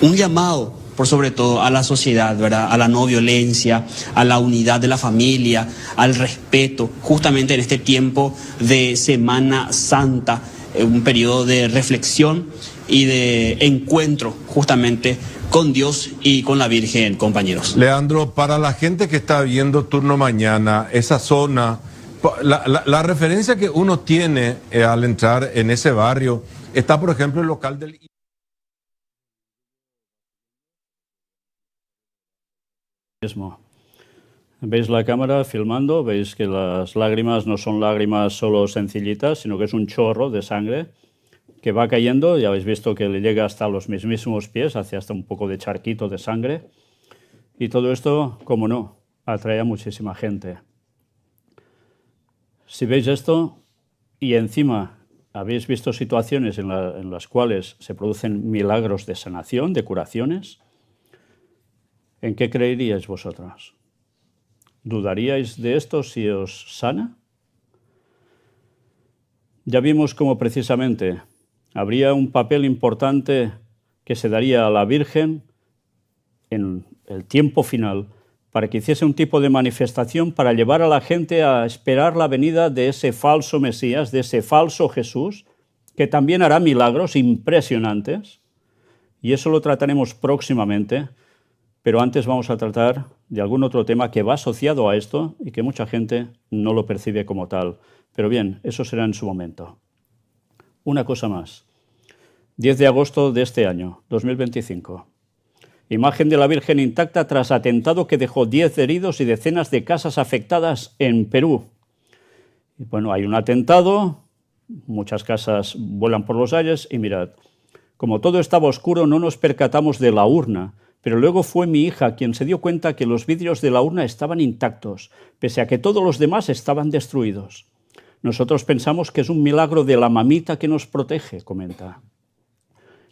Un llamado, por sobre todo, a la sociedad, ¿verdad? A la no violencia, a la unidad de la familia, al respeto, justamente en este tiempo de Semana Santa, un periodo de reflexión y de encuentro justamente con Dios y con la Virgen, compañeros. Leandro, para la gente que está viendo Turno Mañana, esa zona, la referencia que uno tiene al entrar en ese barrio, está por ejemplo el local del... Veis la cámara filmando, veis que las lágrimas no son lágrimas solo sencillitas, sino que es un chorro de sangre que va cayendo. Ya habéis visto que le llega hasta los mismísimos pies, hacia hasta un poco de charquito de sangre. Y todo esto, como no, atrae a muchísima gente. Si veis esto y encima habéis visto situaciones en las cuales se producen milagros de sanación, de curaciones, ¿en qué creeríais vosotros? ¿Dudaríais de esto si os sana? Ya vimos cómo precisamente habría un papel importante que se daría a la Virgen en el tiempo final para que hiciese un tipo de manifestación para llevar a la gente a esperar la venida de ese falso Mesías, de ese falso Jesús, que también hará milagros impresionantes. Y eso lo trataremos próximamente. Pero antes vamos a tratar de algún otro tema que va asociado a esto y que mucha gente no lo percibe como tal. Pero bien, eso será en su momento. Una cosa más. 10 de agosto de este año, 2025. Imagen de la Virgen intacta tras atentado que dejó 10 heridos y decenas de casas afectadas en Perú. Y bueno, hay un atentado, muchas casas vuelan por los aires y mirad, como todo estaba oscuro no nos percatamos de la urna, pero luego fue mi hija quien se dio cuenta que los vidrios de la urna estaban intactos, pese a que todos los demás estaban destruidos. Nosotros pensamos que es un milagro de la mamita que nos protege, comenta.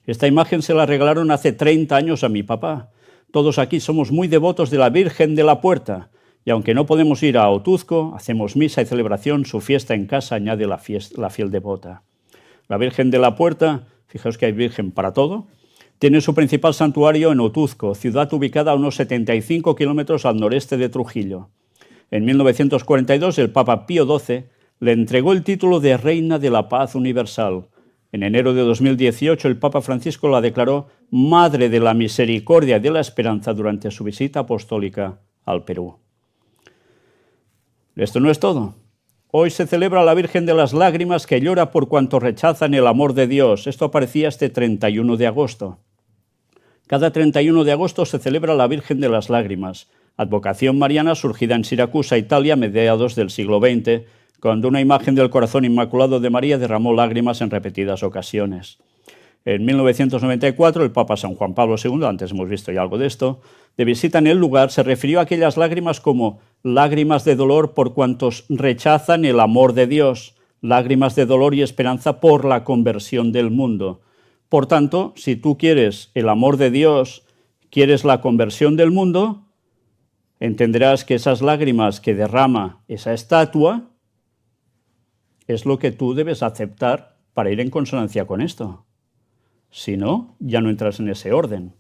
Esta imagen se la regalaron hace 30 años a mi papá. Todos aquí somos muy devotos de la Virgen de la Puerta, y aunque no podemos ir a Otuzco, hacemos misa y celebración, su fiesta en casa, añade la fiel devota. La Virgen de la Puerta, fijaos que hay Virgen para todo, tiene su principal santuario en Otuzco, ciudad ubicada a unos 75 kilómetros al noreste de Trujillo. En 1942 el Papa Pío XII le entregó el título de Reina de la Paz Universal. En enero de 2018 el Papa Francisco la declaró Madre de la Misericordia y de la Esperanza durante su visita apostólica al Perú. Esto no es todo. Hoy se celebra la Virgen de las Lágrimas que llora por cuanto rechazan el amor de Dios. Esto aparecía este 31 de agosto. Cada 31 de agosto se celebra la Virgen de las Lágrimas, advocación mariana surgida en Siracusa, Italia, a mediados del siglo XX, cuando una imagen del Corazón Inmaculado de María derramó lágrimas en repetidas ocasiones. En 1994, el Papa San Juan Pablo II, antes hemos visto ya algo de esto, de visita en el lugar, se refirió a aquellas lágrimas como lágrimas de dolor por cuantos rechazan el amor de Dios, lágrimas de dolor y esperanza por la conversión del mundo. Por tanto, si tú quieres el amor de Dios, quieres la conversión del mundo, entenderás que esas lágrimas que derrama esa estatua es lo que tú debes aceptar para ir en consonancia con esto. Si no, ya no entras en ese orden.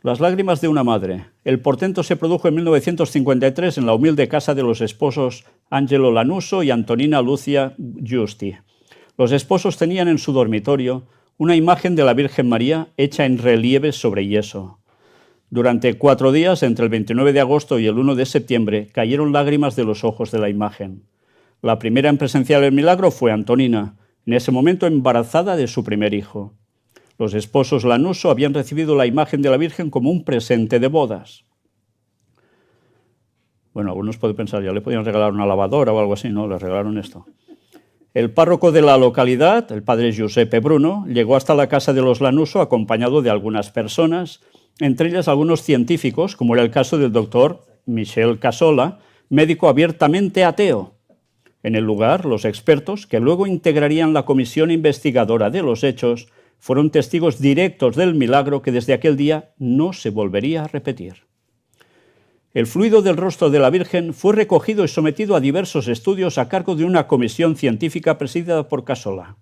Las lágrimas de una madre. El portento se produjo en 1953 en la humilde casa de los esposos Angelo Lanuso y Antonina Lucia Giusti. Los esposos tenían en su dormitorio una imagen de la Virgen María hecha en relieve sobre yeso. Durante 4 días, entre el 29 de agosto y el 1 de septiembre, cayeron lágrimas de los ojos de la imagen. La primera en presenciar el milagro fue Antonina, en ese momento embarazada de su primer hijo. Los esposos Lanuso habían recibido la imagen de la Virgen como un presente de bodas. Bueno, algunos pueden pensar, ya le podían regalar una lavadora o algo así, no, le regalaron esto. El párroco de la localidad, el padre Giuseppe Bruno, llegó hasta la casa de los Lanuso acompañado de algunas personas, entre ellas algunos científicos, como era el caso del doctor Michel Casola, médico abiertamente ateo. En el lugar, los expertos, que luego integrarían la comisión investigadora de los hechos, fueron testigos directos del milagro que desde aquel día no se volvería a repetir. El fluido del rostro de la Virgen fue recogido y sometido a diversos estudios a cargo de una comisión científica presidida por Casola.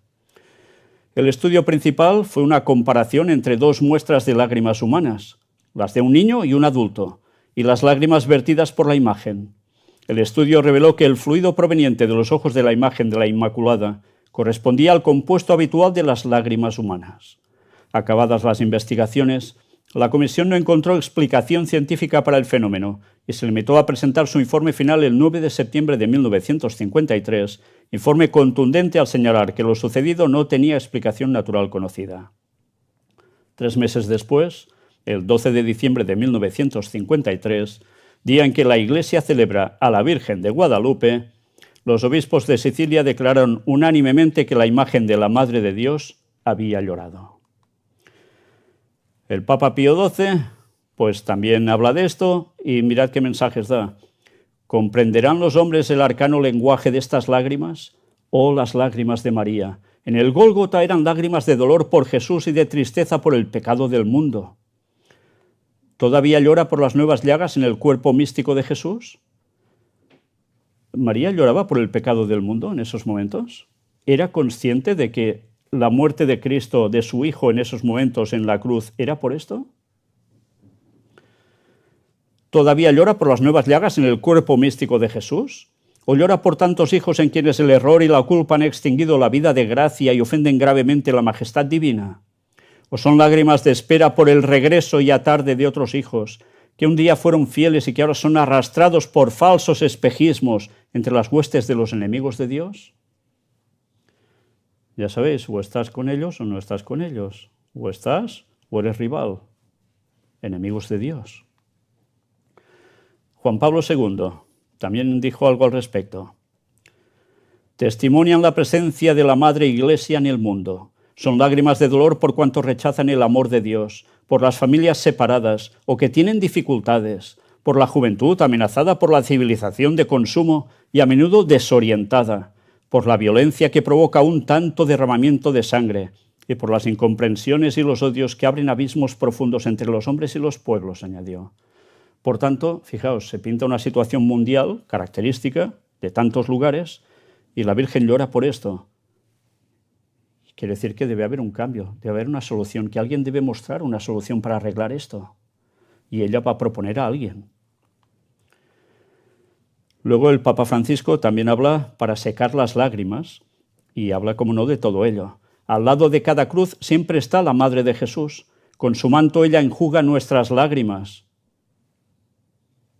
El estudio principal fue una comparación entre 2 muestras de lágrimas humanas, las de un niño y un adulto, y las lágrimas vertidas por la imagen. El estudio reveló que el fluido proveniente de los ojos de la imagen de la Inmaculada correspondía al compuesto habitual de las lágrimas humanas. Acabadas las investigaciones, la comisión no encontró explicación científica para el fenómeno y se limitó a presentar su informe final el 9 de septiembre de 1953, informe contundente al señalar que lo sucedido no tenía explicación natural conocida. 3 meses después, el 12 de diciembre de 1953, día en que la Iglesia celebra a la Virgen de Guadalupe, los obispos de Sicilia declararon unánimemente que la imagen de la Madre de Dios había llorado. El Papa Pío XII, pues también habla de esto y mirad qué mensajes da. ¿Comprenderán los hombres el arcano lenguaje de estas lágrimas? Oh, las lágrimas de María. En el Gólgota eran lágrimas de dolor por Jesús y de tristeza por el pecado del mundo. ¿Todavía llora por las nuevas llagas en el cuerpo místico de Jesús? ¿María lloraba por el pecado del mundo en esos momentos? ¿Era consciente de que la muerte de Cristo, de su Hijo en esos momentos en la cruz, era por esto? ¿Todavía llora por las nuevas llagas en el cuerpo místico de Jesús? ¿O llora por tantos hijos en quienes el error y la culpa han extinguido la vida de gracia y ofenden gravemente la majestad divina? ¿O son lágrimas de espera por el regreso ya tarde de otros hijos, que un día fueron fieles y que ahora son arrastrados por falsos espejismos entre las huestes de los enemigos de Dios? Ya sabéis, o estás con ellos o no estás con ellos, o estás o eres rival, enemigos de Dios. Juan Pablo II también dijo algo al respecto. testimonian la presencia de la Madre Iglesia en el mundo. Son lágrimas de dolor por cuanto rechazan el amor de Dios, por las familias separadas o que tienen dificultades, por la juventud amenazada por la civilización de consumo y a menudo desorientada, por la violencia que provoca un tanto derramamiento de sangre y por las incomprensiones y los odios que abren abismos profundos entre los hombres y los pueblos, añadió. Por tanto, fijaos, se pinta una situación mundial característica de tantos lugares y la Virgen llora por esto. Quiere decir que debe haber un cambio, debe haber una solución, que alguien debe mostrar una solución para arreglar esto. Y ella va a proponer a alguien. Luego el Papa Francisco también habla para secar las lágrimas y habla, como no, de todo ello. Al lado de cada cruz siempre está la Madre de Jesús. Con su manto ella enjuga nuestras lágrimas.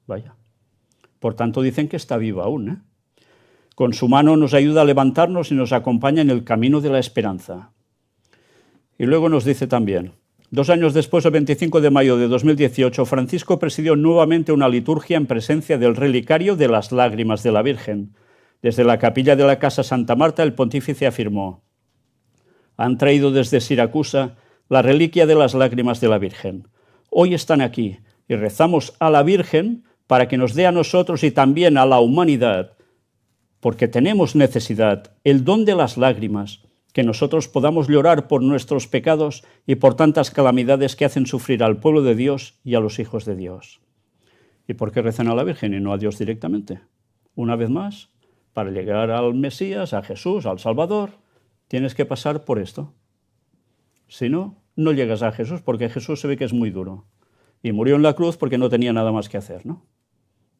Vaya. Por tanto, dicen que está viva aún, ¿eh? Con su mano nos ayuda a levantarnos y nos acompaña en el camino de la esperanza. Y luego nos dice también, 2 años después, el 25 de mayo de 2018, Francisco presidió nuevamente una liturgia en presencia del relicario de las lágrimas de la Virgen. Desde la capilla de la Casa Santa Marta, el pontífice afirmó: han traído desde Siracusa la reliquia de las lágrimas de la Virgen. Hoy están aquí y rezamos a la Virgen para que nos dé a nosotros y también a la humanidad, porque tenemos necesidad, el don de las lágrimas, que nosotros podamos llorar por nuestros pecados y por tantas calamidades que hacen sufrir al pueblo de Dios y a los hijos de Dios. ¿Y por qué rezan a la Virgen y no a Dios directamente? Una vez más, para llegar al Mesías, a Jesús, al Salvador, tienes que pasar por esto. Si no, no llegas a Jesús, porque Jesús se ve que es muy duro. Y murió en la cruz porque no tenía nada más que hacer, ¿no?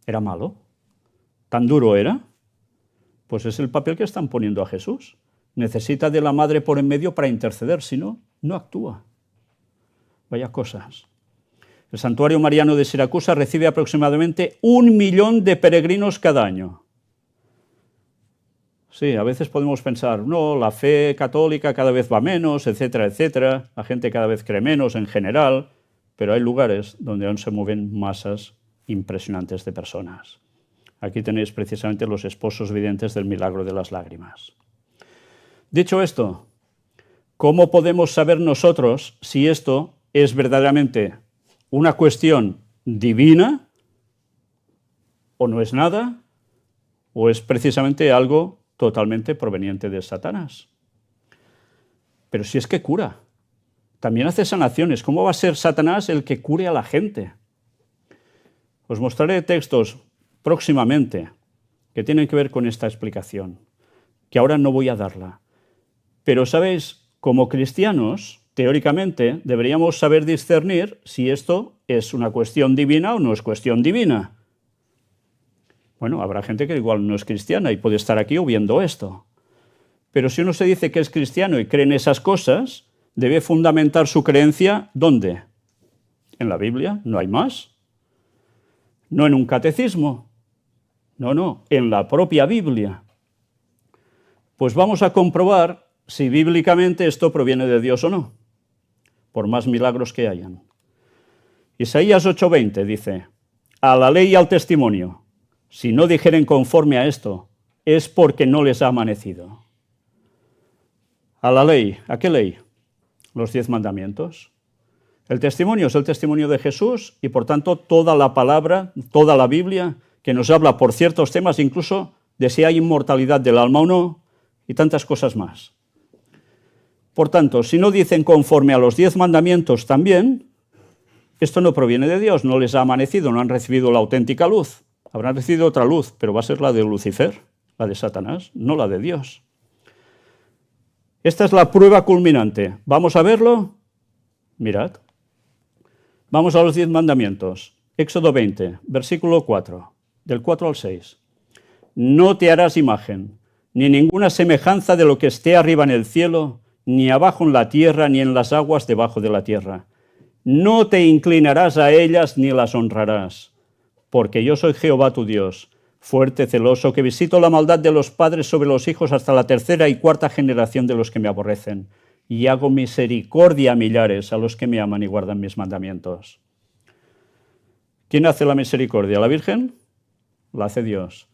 Era malo. ¿Tan duro era? Pues es el papel que están poniendo a Jesús. Necesita de la Madre por en medio para interceder, si no, no actúa. Vaya cosas. El Santuario Mariano de Siracusa recibe aproximadamente 1 millón de peregrinos cada año. Sí, a veces podemos pensar, no, la fe católica cada vez va menos, etcétera, etcétera. La gente cada vez cree menos en general, pero hay lugares donde aún se mueven masas impresionantes de personas. Aquí tenéis precisamente los esposos videntes del milagro de las lágrimas. Dicho esto, ¿cómo podemos saber nosotros si esto es verdaderamente una cuestión divina o no es nada o es precisamente algo totalmente proveniente de Satanás? Pero si es que cura, también hace sanaciones. ¿Cómo va a ser Satanás el que cure a la gente? Os mostraré textos próximamente que tienen que ver con esta explicación, que ahora no voy a darla. Pero, ¿sabéis? Como cristianos, teóricamente, deberíamos saber discernir si esto es una cuestión divina o no es cuestión divina. Bueno, habrá gente que igual no es cristiana y puede estar aquí o viendo esto. Pero si uno se dice que es cristiano y cree en esas cosas, debe fundamentar su creencia, ¿dónde? En la Biblia, no hay más. No en un catecismo. No, en la propia Biblia. Pues vamos a comprobar si bíblicamente esto proviene de Dios o no, por más milagros que hayan. Isaías 8:20 dice: a la ley y al testimonio, si no dijeren conforme a esto, es porque no les ha amanecido. A la ley, ¿a qué ley? Los 10 mandamientos. El testimonio es el testimonio de Jesús y por tanto toda la palabra, toda la Biblia, que nos habla por ciertos temas, incluso de si hay inmortalidad del alma o no, y tantas cosas más. Por tanto, si no dicen conforme a los 10 mandamientos también, esto no proviene de Dios, no les ha amanecido, no han recibido la auténtica luz. Habrán recibido otra luz, pero va a ser la de Lucifer, la de Satanás, no la de Dios. Esta es la prueba culminante. ¿Vamos a verlo? Mirad. Vamos a los 10 mandamientos. Éxodo 20, versículo 4. Del 4 al 6. No te harás imagen, ni ninguna semejanza de lo que esté arriba en el cielo, ni abajo en la tierra, ni en las aguas debajo de la tierra. No te inclinarás a ellas ni las honrarás, porque yo soy Jehová tu Dios, fuerte, celoso, que visito la maldad de los padres sobre los hijos hasta la 3ª y 4ª generación de los que me aborrecen, y hago misericordia a millares a los que me aman y guardan mis mandamientos. ¿Quién hace la misericordia? ¿La Virgen? La hace Dios.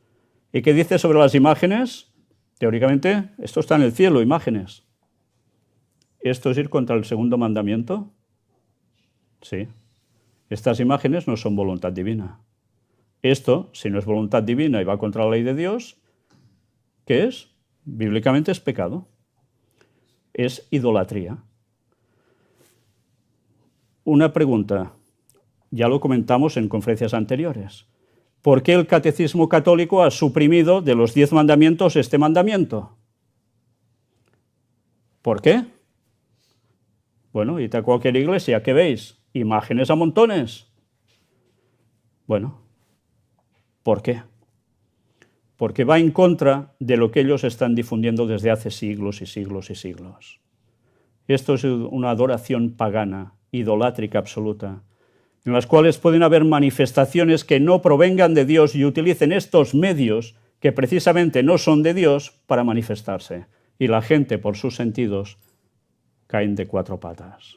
¿Y qué dice sobre las imágenes? Teóricamente, esto está en el cielo, imágenes. ¿Esto es ir contra el segundo mandamiento? Sí. Estas imágenes no son voluntad divina. Esto, si no es voluntad divina y va contra la ley de Dios, ¿qué es? Bíblicamente es pecado. Es idolatría. Una pregunta, ya lo comentamos en conferencias anteriores. ¿Por qué el catecismo católico ha suprimido de los 10 mandamientos este mandamiento? ¿Por qué? Bueno, id a cualquier iglesia, ¿qué veis? Imágenes a montones. Bueno, ¿por qué? Porque va en contra de lo que ellos están difundiendo desde hace siglos y siglos y siglos. Esto es una adoración pagana, idolátrica absoluta, en las cuales pueden haber manifestaciones que no provengan de Dios y utilicen estos medios que precisamente no son de Dios para manifestarse. Y la gente, por sus sentidos, caen de 4 patas.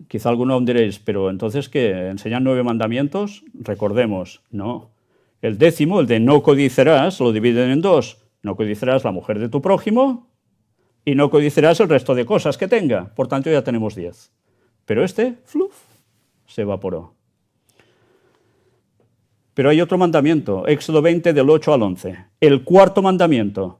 Quizá alguno aún diréis, pero entonces, ¿qué? ¿Enseñan 9 mandamientos? Recordemos, no. El 10º, el de no codiciarás, lo dividen en 2. No codiciarás la mujer de tu prójimo y no codiciarás el resto de cosas que tenga. Por tanto, ya tenemos 10. Pero este, fluf, se evaporó. Pero hay otro mandamiento, Éxodo 20, del 8 al 11. El 4º mandamiento.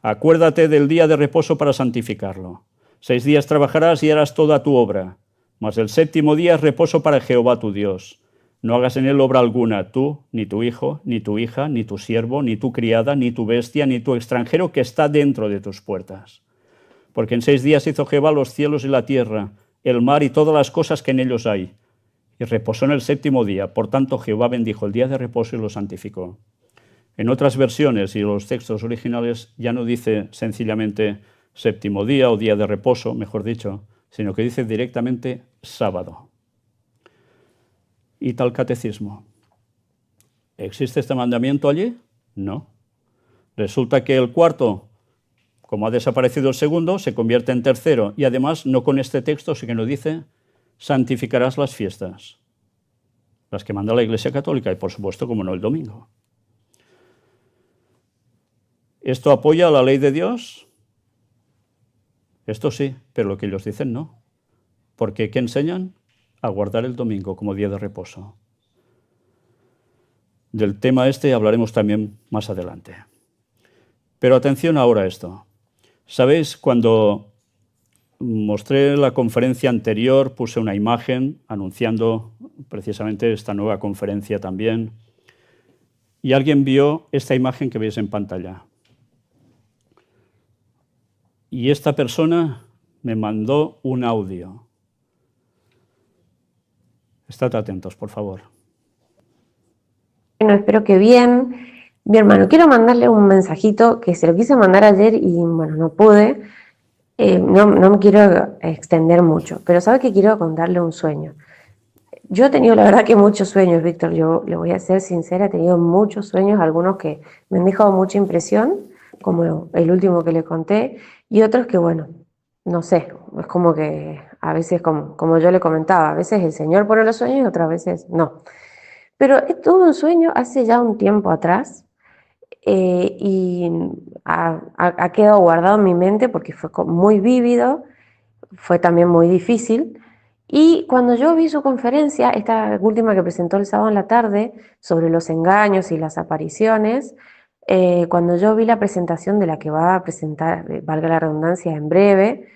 Acuérdate del día de reposo para santificarlo. 6 días trabajarás y harás toda tu obra. Mas el 7º día es reposo para Jehová tu Dios. No hagas en él obra alguna, tú, ni tu hijo, ni tu hija, ni tu siervo, ni tu criada, ni tu bestia, ni tu extranjero que está dentro de tus puertas. Porque en 6 días hizo Jehová los cielos y la tierra, el mar y todas las cosas que en ellos hay. Y reposó en el 7º día. Por tanto, Jehová bendijo el día de reposo y lo santificó. En otras versiones y los textos originales ya no dice sencillamente 7º día o día de reposo, mejor dicho, sino que dice directamente sábado. ¿Y tal catecismo? ¿Existe este mandamiento allí? No. Resulta que el 4º, como ha desaparecido el 2º, se convierte en 3º y además no con este texto, sino que nos dice santificarás las fiestas, las que manda la Iglesia Católica y por supuesto, como no, el domingo. ¿Esto apoya la ley de Dios? Esto sí, pero lo que ellos dicen no. Porque ¿qué enseñan? A guardar el domingo como día de reposo. Del tema este hablaremos también más adelante. Pero atención ahora a esto. ¿Sabéis? Cuando mostré la conferencia anterior, puse una imagen anunciando precisamente esta nueva conferencia también, y alguien vio esta imagen que veis en pantalla. Y esta persona me mandó un audio. Estad atentos, por favor. Bueno, espero que bien. Mi hermano, quiero mandarle un mensajito que se lo quise mandar ayer y bueno, no pude. No me quiero extender mucho, pero sabe que quiero contarle un sueño. Yo he tenido la verdad que muchos sueños, Víctor, yo le voy a ser sincera, he tenido muchos sueños, algunos que me han dejado mucha impresión, como el último que le conté, y otros que bueno, no sé, es como que a veces, como yo le comentaba, a veces el Señor pone los sueños y otras veces no. Pero tuve un sueño hace ya un tiempo atrás y ha quedado guardado en mi mente porque fue muy vívido, fue también muy difícil. Y cuando yo vi su conferencia, esta última que presentó el sábado en la tarde, sobre los engaños y las apariciones, cuando yo vi la presentación de la que va a presentar, valga la redundancia, en breve,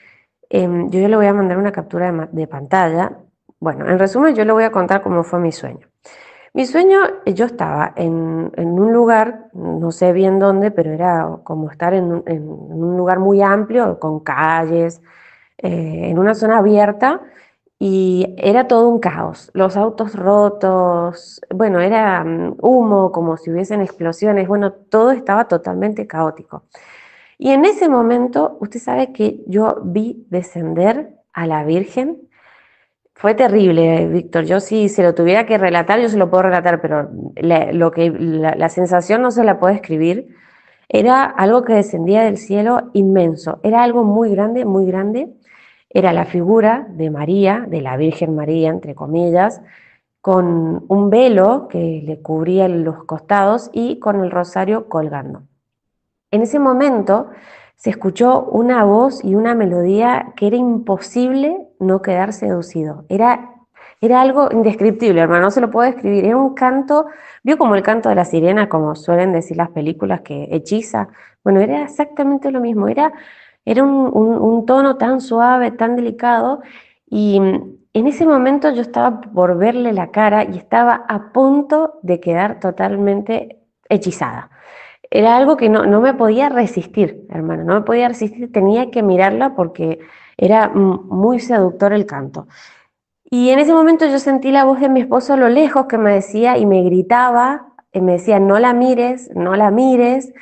yo ya le voy a mandar una captura de pantalla. Bueno, en resumen, yo le voy a contar cómo fue mi sueño. Mi sueño, yo estaba en un lugar, no sé bien dónde, pero era como estar en un lugar muy amplio, con calles, en una zona abierta, y era todo un caos. Los autos rotos, bueno, era humo, como si hubiesen explosiones, bueno, todo estaba totalmente caótico. Y en ese momento, usted sabe que yo vi descender a la Virgen. Fue terrible, Víctor. Yo si se lo tuviera que relatar, yo se lo puedo relatar, pero la sensación no se la puedo escribir. Era algo que descendía del cielo inmenso. Era algo muy grande, muy grande. Era la figura de María, de la Virgen María, entre comillas, con un velo que le cubría los costados y con el rosario colgando. En ese momento se escuchó una voz y una melodía que era imposible no quedar seducido. Era algo indescriptible, hermano, no se lo puedo describir. Era un canto, vio como el canto de la sirena, como suelen decir las películas, que hechiza. Bueno, era exactamente lo mismo. Era un tono tan suave, tan delicado. Y en ese momento yo estaba por verle la cara y estaba a punto de quedar totalmente hechizada. Era algo que no me podía resistir, hermano, no me podía resistir, tenía que mirarla porque era muy seductor el canto. Y en ese momento yo sentí la voz de mi esposo a lo lejos que me decía y me gritaba, y me decía, no la mires, no la mires.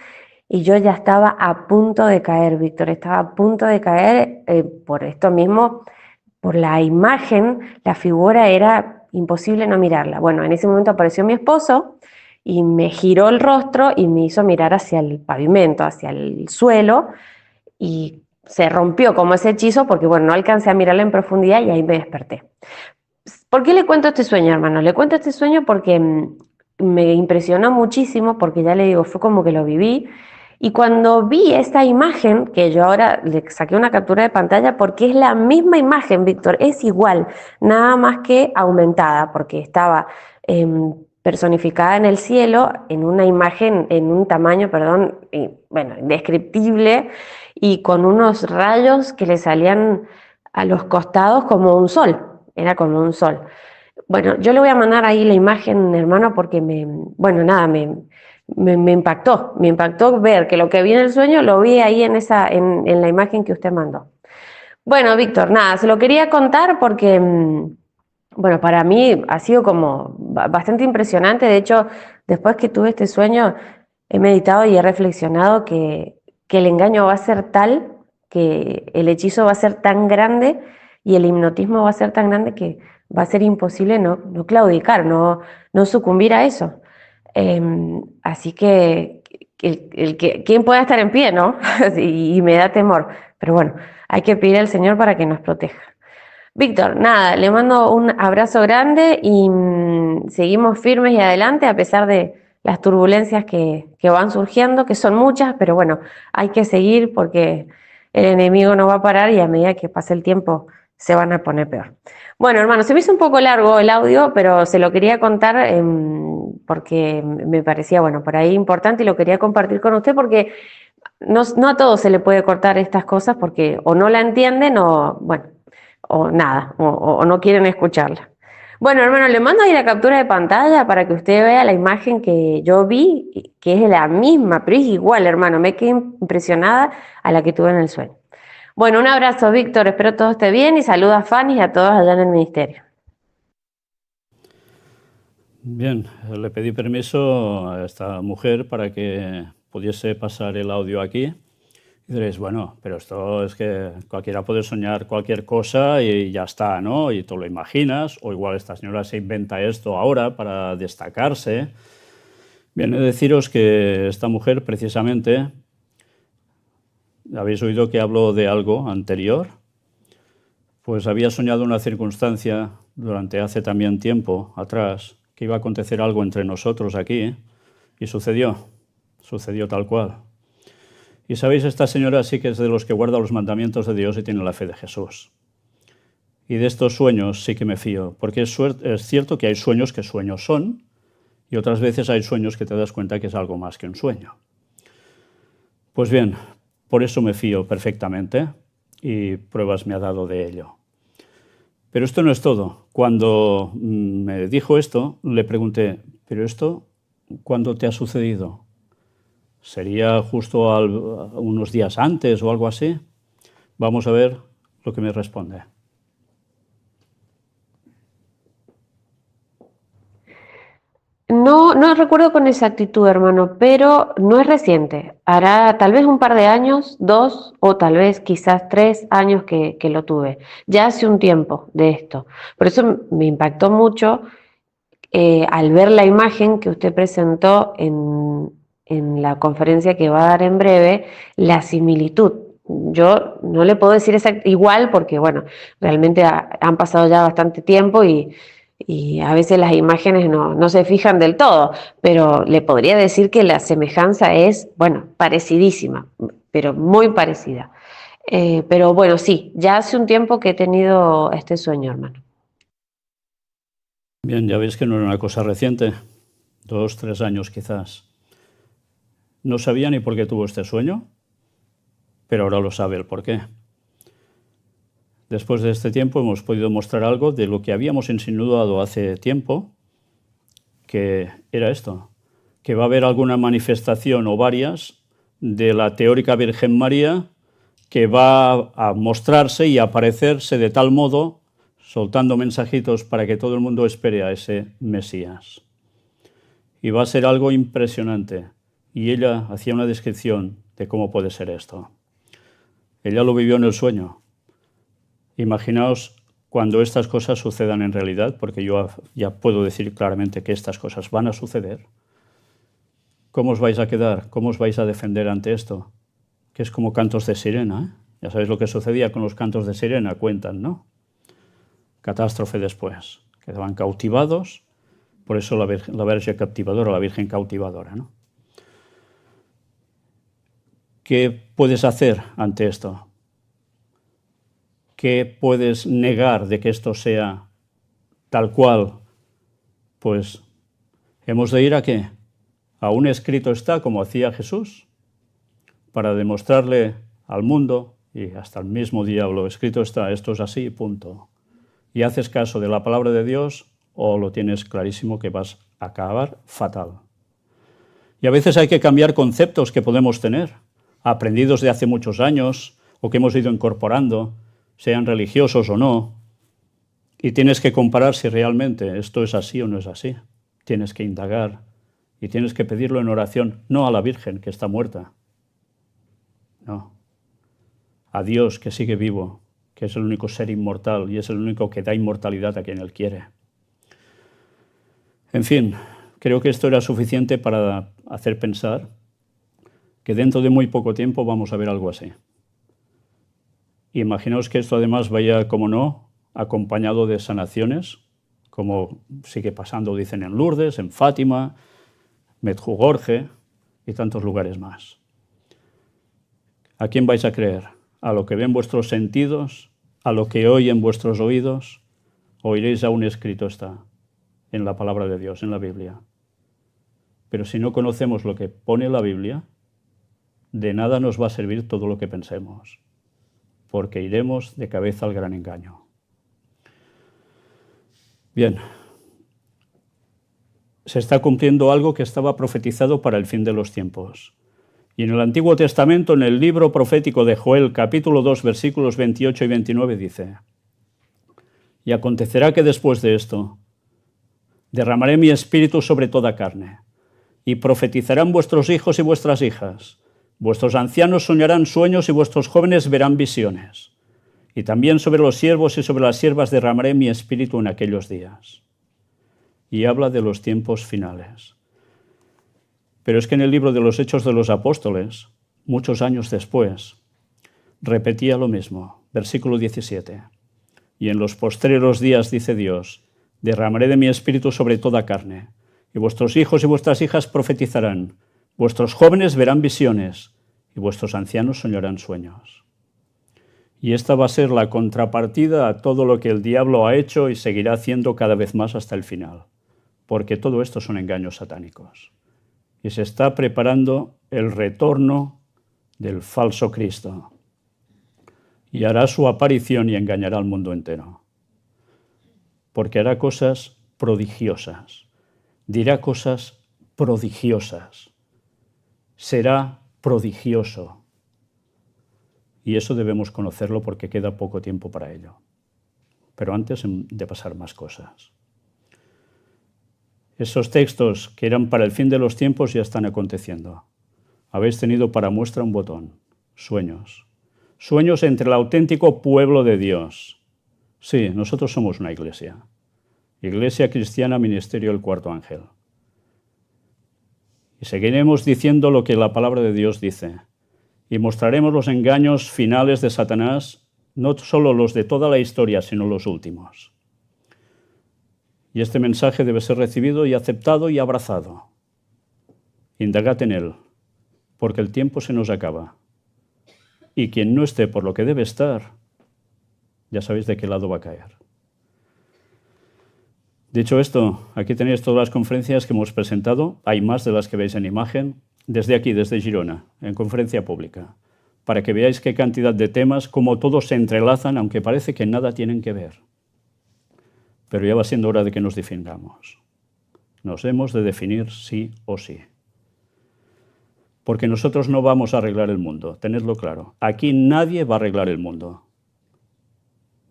Y yo ya estaba a punto de caer, Víctor, estaba a punto de caer por esto mismo, por la imagen, la figura era imposible no mirarla. Bueno, en ese momento apareció mi esposo y me giró el rostro y me hizo mirar hacia el pavimento, hacia el suelo, y se rompió como ese hechizo porque, bueno, no alcancé a mirarla en profundidad y ahí me desperté. ¿Por qué le cuento este sueño, hermano? Le cuento este sueño porque me impresionó muchísimo, porque ya le digo, fue como que lo viví. Y cuando vi esta imagen, que yo ahora le saqué una captura de pantalla porque es la misma imagen, Víctor, es igual, nada más que aumentada, porque estaba personificada en el cielo, en una imagen, en un tamaño, perdón, bueno, indescriptible, y con unos rayos que le salían a los costados como un sol, era como un sol. Bueno, yo le voy a mandar ahí la imagen, hermano, porque me impactó ver que lo que vi en el sueño lo vi ahí en la imagen que usted mandó. Bueno, Víctor, nada, se lo quería contar porque, bueno, para mí ha sido como bastante impresionante. De hecho, después que tuve este sueño, he meditado y he reflexionado que el engaño va a ser tal, que el hechizo va a ser tan grande y el hipnotismo va a ser tan grande que va a ser imposible no claudicar, no sucumbir a eso. Así que ¿quién puede estar en pie, no? y me da temor. Pero bueno, hay que pedir al Señor para que nos proteja. Víctor, nada, le mando un abrazo grande y seguimos firmes y adelante a pesar de las turbulencias que van surgiendo, que son muchas, pero bueno, hay que seguir porque el enemigo no va a parar y a medida que pase el tiempo se van a poner peor. Bueno, hermano, se me hizo un poco largo el audio, pero se lo quería contar porque me parecía, bueno, por ahí importante y lo quería compartir con usted porque no a todos se le puede cortar estas cosas porque o no la entienden o, bueno, o nada, o no quieren escucharla. Bueno, hermano, le mando ahí la captura de pantalla para que usted vea la imagen que yo vi, que es la misma, pero es igual, hermano, me quedé impresionada a la que tuve en el sueño. Bueno, un abrazo, Víctor, espero todo esté bien y saluda a Fanny y a todos allá en el ministerio. Bien, le pedí permiso a esta mujer para que pudiese pasar el audio aquí. Y diréis, bueno, pero esto es que cualquiera puede soñar cualquier cosa y ya está, ¿no? Y tú lo imaginas, o igual esta señora se inventa esto ahora para destacarse. Bien, he de deciros que esta mujer precisamente, habéis oído que hablo de algo anterior, pues había soñado una circunstancia durante hace también tiempo atrás, que iba a acontecer algo entre nosotros aquí, y sucedió tal cual. Y sabéis, esta señora sí que es de los que guarda los mandamientos de Dios y tiene la fe de Jesús. Y de estos sueños sí que me fío, porque es cierto que hay sueños que sueños son, y otras veces hay sueños que te das cuenta que es algo más que un sueño. Pues bien, por eso me fío perfectamente, y pruebas me ha dado de ello. Pero esto no es todo. Cuando me dijo esto, le pregunté, ¿pero esto cuándo te ha sucedido? ¿Sería justo unos días antes o algo así? Vamos a ver lo que me responde. No recuerdo con exactitud, hermano, pero no es reciente. Hará tal vez un par de años, 2 o tal vez quizás 3 años que lo tuve. Ya hace un tiempo de esto. Por eso me impactó mucho al ver la imagen que usted presentó en la conferencia que va a dar en breve, la similitud. Yo no le puedo decir igual porque, bueno, realmente han pasado ya bastante tiempo y y a veces las imágenes no se fijan del todo, pero le podría decir que la semejanza es, bueno, parecidísima, pero muy parecida. Pero bueno, sí, ya hace un tiempo que he tenido este sueño, hermano. Bien, ya veis que no era una cosa reciente, 2, 3 años quizás. No sabía ni por qué tuvo este sueño, pero ahora lo sabe el por qué. Después de este tiempo hemos podido mostrar algo de lo que habíamos insinuado hace tiempo, que era esto, que va a haber alguna manifestación o varias de la teórica Virgen María que va a mostrarse y a aparecerse de tal modo, soltando mensajitos para que todo el mundo espere a ese Mesías. Y va a ser algo impresionante. Y ella hacía una descripción de cómo puede ser esto. Ella lo vivió en el sueño. Imaginaos cuando estas cosas sucedan en realidad, porque yo ya puedo decir claramente que estas cosas van a suceder. ¿Cómo os vais a quedar? ¿Cómo os vais a defender ante esto? Que es como cantos de sirena, ¿eh? Ya sabéis lo que sucedía con los cantos de sirena, cuentan, ¿no? Catástrofe después. Quedaban cautivados, por eso la Verge captivadora, la Virgen cautivadora, ¿no? ¿Qué puedes hacer ante esto? ¿Qué puedes negar de que esto sea tal cual? Pues hemos de ir a ¿qué? A un escrito está, como hacía Jesús, para demostrarle al mundo, y hasta el mismo diablo, escrito está, esto es así, punto. Y haces caso de la palabra de Dios o lo tienes clarísimo que vas a acabar fatal. Y a veces hay que cambiar conceptos que podemos tener, aprendidos de hace muchos años o que hemos ido incorporando, sean religiosos o no, y tienes que comparar si realmente esto es así o no es así. Tienes que indagar y tienes que pedirlo en oración, no a la Virgen que está muerta, no, a Dios que sigue vivo, que es el único ser inmortal y es el único que da inmortalidad a quien Él quiere. En fin, creo que esto era suficiente para hacer pensar que dentro de muy poco tiempo vamos a ver algo así. Imaginaos que esto además vaya, como no, acompañado de sanaciones, como sigue pasando, dicen, en Lourdes, en Fátima, Medjugorje y tantos lugares más. ¿A quién vais a creer? ¿A lo que ven vuestros sentidos? ¿A lo que oyen vuestros oídos? Oiréis aún escrito está en la palabra de Dios, en la Biblia. Pero si no conocemos lo que pone la Biblia, de nada nos va a servir todo lo que pensemos, porque iremos de cabeza al gran engaño. Bien, se está cumpliendo algo que estaba profetizado para el fin de los tiempos. Y en el Antiguo Testamento, en el libro profético de Joel, capítulo 2, versículos 28 y 29, dice: y acontecerá que después de esto, derramaré mi espíritu sobre toda carne, y profetizarán vuestros hijos y vuestras hijas. Vuestros ancianos soñarán sueños y vuestros jóvenes verán visiones. Y también sobre los siervos y sobre las siervas derramaré mi espíritu en aquellos días. Y habla de los tiempos finales. Pero es que en el libro de los Hechos de los Apóstoles, muchos años después, repetía lo mismo. Versículo 17. Y en los postreros días, dice Dios, derramaré de mi espíritu sobre toda carne, y vuestros hijos y vuestras hijas profetizarán, vuestros jóvenes verán visiones, y vuestros ancianos soñarán sueños. Y esta va a ser la contrapartida a todo lo que el diablo ha hecho y seguirá haciendo cada vez más hasta el final, porque todo esto son engaños satánicos. Y se está preparando el retorno del falso Cristo. Y hará su aparición y engañará al mundo entero. Porque hará cosas prodigiosas. Dirá cosas prodigiosas. Será prodigioso. Y eso debemos conocerlo porque queda poco tiempo para ello. Pero antes de pasar más cosas. Esos textos que eran para el fin de los tiempos ya están aconteciendo. Habéis tenido para muestra un botón. Sueños. Sueños entre el auténtico pueblo de Dios. Sí, nosotros somos una iglesia. Iglesia Cristiana Ministerio del Cuarto Ángel. Y seguiremos diciendo lo que la palabra de Dios dice. Y mostraremos los engaños finales de Satanás, no solo los de toda la historia, sino los últimos. Y este mensaje debe ser recibido y aceptado y abrazado. Indagad en él, porque el tiempo se nos acaba. Y quien no esté por lo que debe estar, ya sabéis de qué lado va a caer. Dicho esto, aquí tenéis todas las conferencias que hemos presentado. Hay más de las que veis en imagen, desde aquí, desde Girona, en conferencia pública, para que veáis qué cantidad de temas, cómo todos se entrelazan, aunque parece que nada tienen que ver. Pero ya va siendo hora de que nos definamos. Nos hemos de definir sí o sí. Porque nosotros no vamos a arreglar el mundo, tenedlo claro. Aquí nadie va a arreglar el mundo.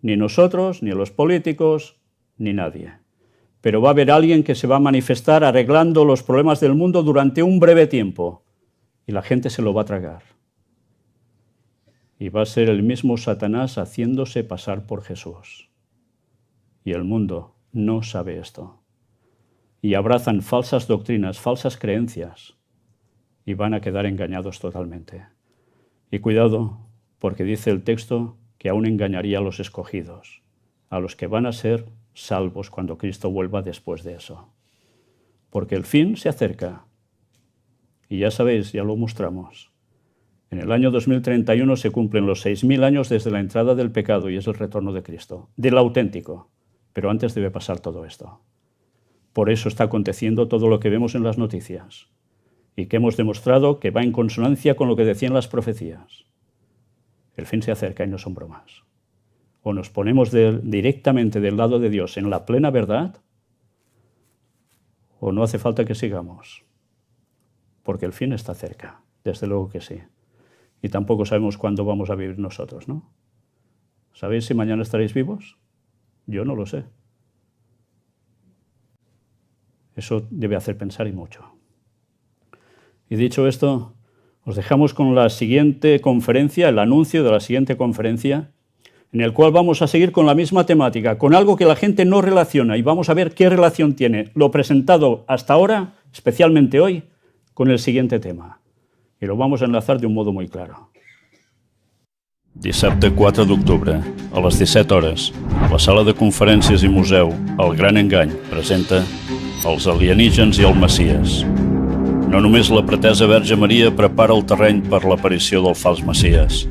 Ni nosotros, ni los políticos, ni nadie. Pero va a haber alguien que se va a manifestar arreglando los problemas del mundo durante un breve tiempo. Y la gente se lo va a tragar. Y va a ser el mismo Satanás haciéndose pasar por Jesús. Y el mundo no sabe esto. Y abrazan falsas doctrinas, falsas creencias. Y van a quedar engañados totalmente. Y cuidado, porque dice el texto que aún engañaría a los escogidos, a los que van a ser salvos cuando Cristo vuelva después de eso. Porque el fin se acerca. Y ya sabéis, ya lo mostramos. En el año 2031 se cumplen los 6.000 años desde la entrada del pecado y es el retorno de Cristo, del auténtico. Pero antes debe pasar todo esto. Por eso está aconteciendo todo lo que vemos en las noticias y que hemos demostrado que va en consonancia con lo que decían las profecías. El fin se acerca y no son bromas. O nos ponemos directamente del lado de Dios en la plena verdad, o no hace falta que sigamos, porque el fin está cerca, desde luego que sí. Y tampoco sabemos cuándo vamos a vivir nosotros, ¿no? ¿Sabéis si mañana estaréis vivos? Yo no lo sé. Eso debe hacer pensar y mucho. Y dicho esto, os dejamos con la siguiente conferencia, el anuncio de la siguiente conferencia, en el cual vamos a seguir con la misma temática, con algo que la gente no relaciona, y vamos a ver qué relación tiene lo presentado hasta ahora, especialmente hoy, con el siguiente tema. I lo vamos a enlazar de un modo muy claro. Dissabte 4 d'octubre, a les 17 hores, la sala de conferències i museu El Gran Engany presenta Els alienígens i el Messies. No només la pretesa Verge Maria prepara el terreny per l'aparició del fals Messies.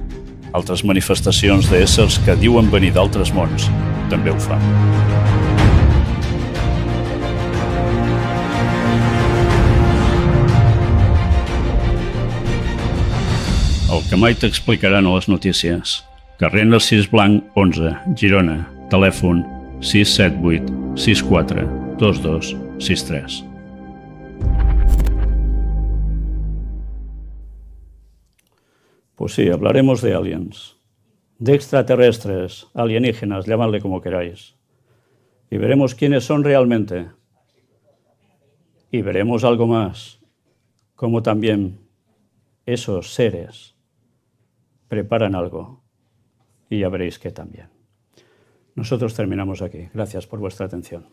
Altres manifestacions d'éssers que diuen venir d'altres mons també ho fan. El que mai t'explicaran a les notícies. Carrer Narcís Blanc, 11, Girona. Telèfon 678 64 22 63. Pues sí, hablaremos de aliens, de extraterrestres, alienígenas, llamadle como queráis. Y veremos quiénes son realmente. Y veremos algo más, como también esos seres preparan algo. Y ya veréis que también. Nosotros terminamos aquí. Gracias por vuestra atención.